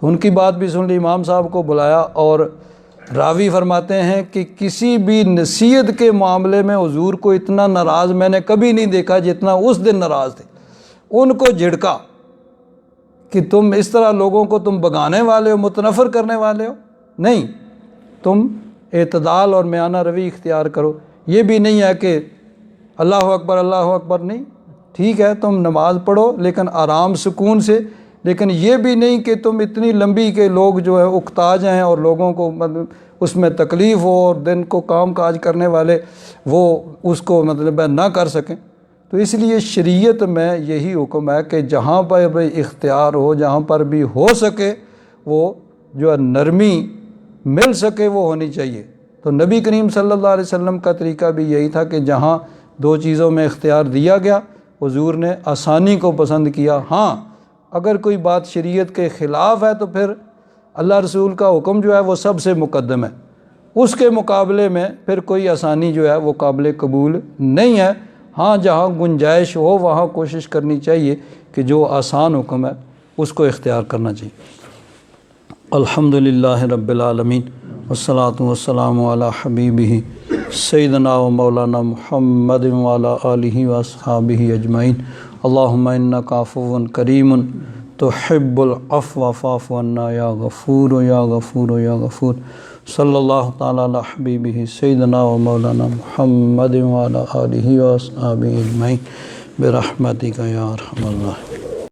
Speaker 1: تو ان کی بات بھی سن لی، امام صاحب کو بلایا، اور راوی فرماتے ہیں کہ کسی بھی نصیحت کے معاملے میں حضور کو اتنا ناراض میں نے کبھی نہیں دیکھا جتنا اس دن ناراض تھے۔ ان کو جھڑکا کہ تم اس طرح لوگوں کو تم بگانے والے ہو، متنفر کرنے والے ہو، نہیں، تم اعتدال اور میانہ روی اختیار کرو۔ یہ بھی نہیں ہے کہ اللہ اکبر نہیں، ٹھیک ہے تم نماز پڑھو لیکن آرام سکون سے، لیکن یہ بھی نہیں کہ تم اتنی لمبی کہ لوگ جو ہے اکتا جائیں اور لوگوں کو اس میں تکلیف ہو، اور دن کو کام کاج کرنے والے وہ اس کو نہ کر سکیں۔ تو اس لیے شریعت میں یہی حکم ہے کہ جہاں پر بھی اختیار ہو، جہاں پر بھی ہو سکے، وہ جو ہے نرمی مل سکے وہ ہونی چاہیے۔ تو نبی کریم صلی اللہ علیہ وسلم کا طریقہ بھی یہی تھا کہ جہاں دو چیزوں میں اختیار دیا گیا حضور نے آسانی کو پسند کیا۔ ہاں اگر کوئی بات شریعت کے خلاف ہے تو پھر اللہ رسول کا حکم جو ہے وہ سب سے مقدم ہے، اس کے مقابلے میں پھر کوئی آسانی جو ہے وہ قابل قبول نہیں ہے۔ ہاں جہاں گنجائش ہو وہاں کوشش کرنی چاہیے کہ جو آسان حکم ہے اس کو اختیار کرنا چاہیے۔ الحمدللہ رب العالمین والصلاة والسلام علی حبیبہ سیدنا و مولانا محمد وعلی آلہ واصحابہ اجمعین۔ اللہم انک عفو کریم تحب العفو فاعف عنا یا غفور یا غفور یا غفور۔ صلی اللہ تعالی علی حبیبہ سیدنا و مولانا محمد وعلی آلہ واصحابہ اجمعین برحمتک یا ارحم الراحمین۔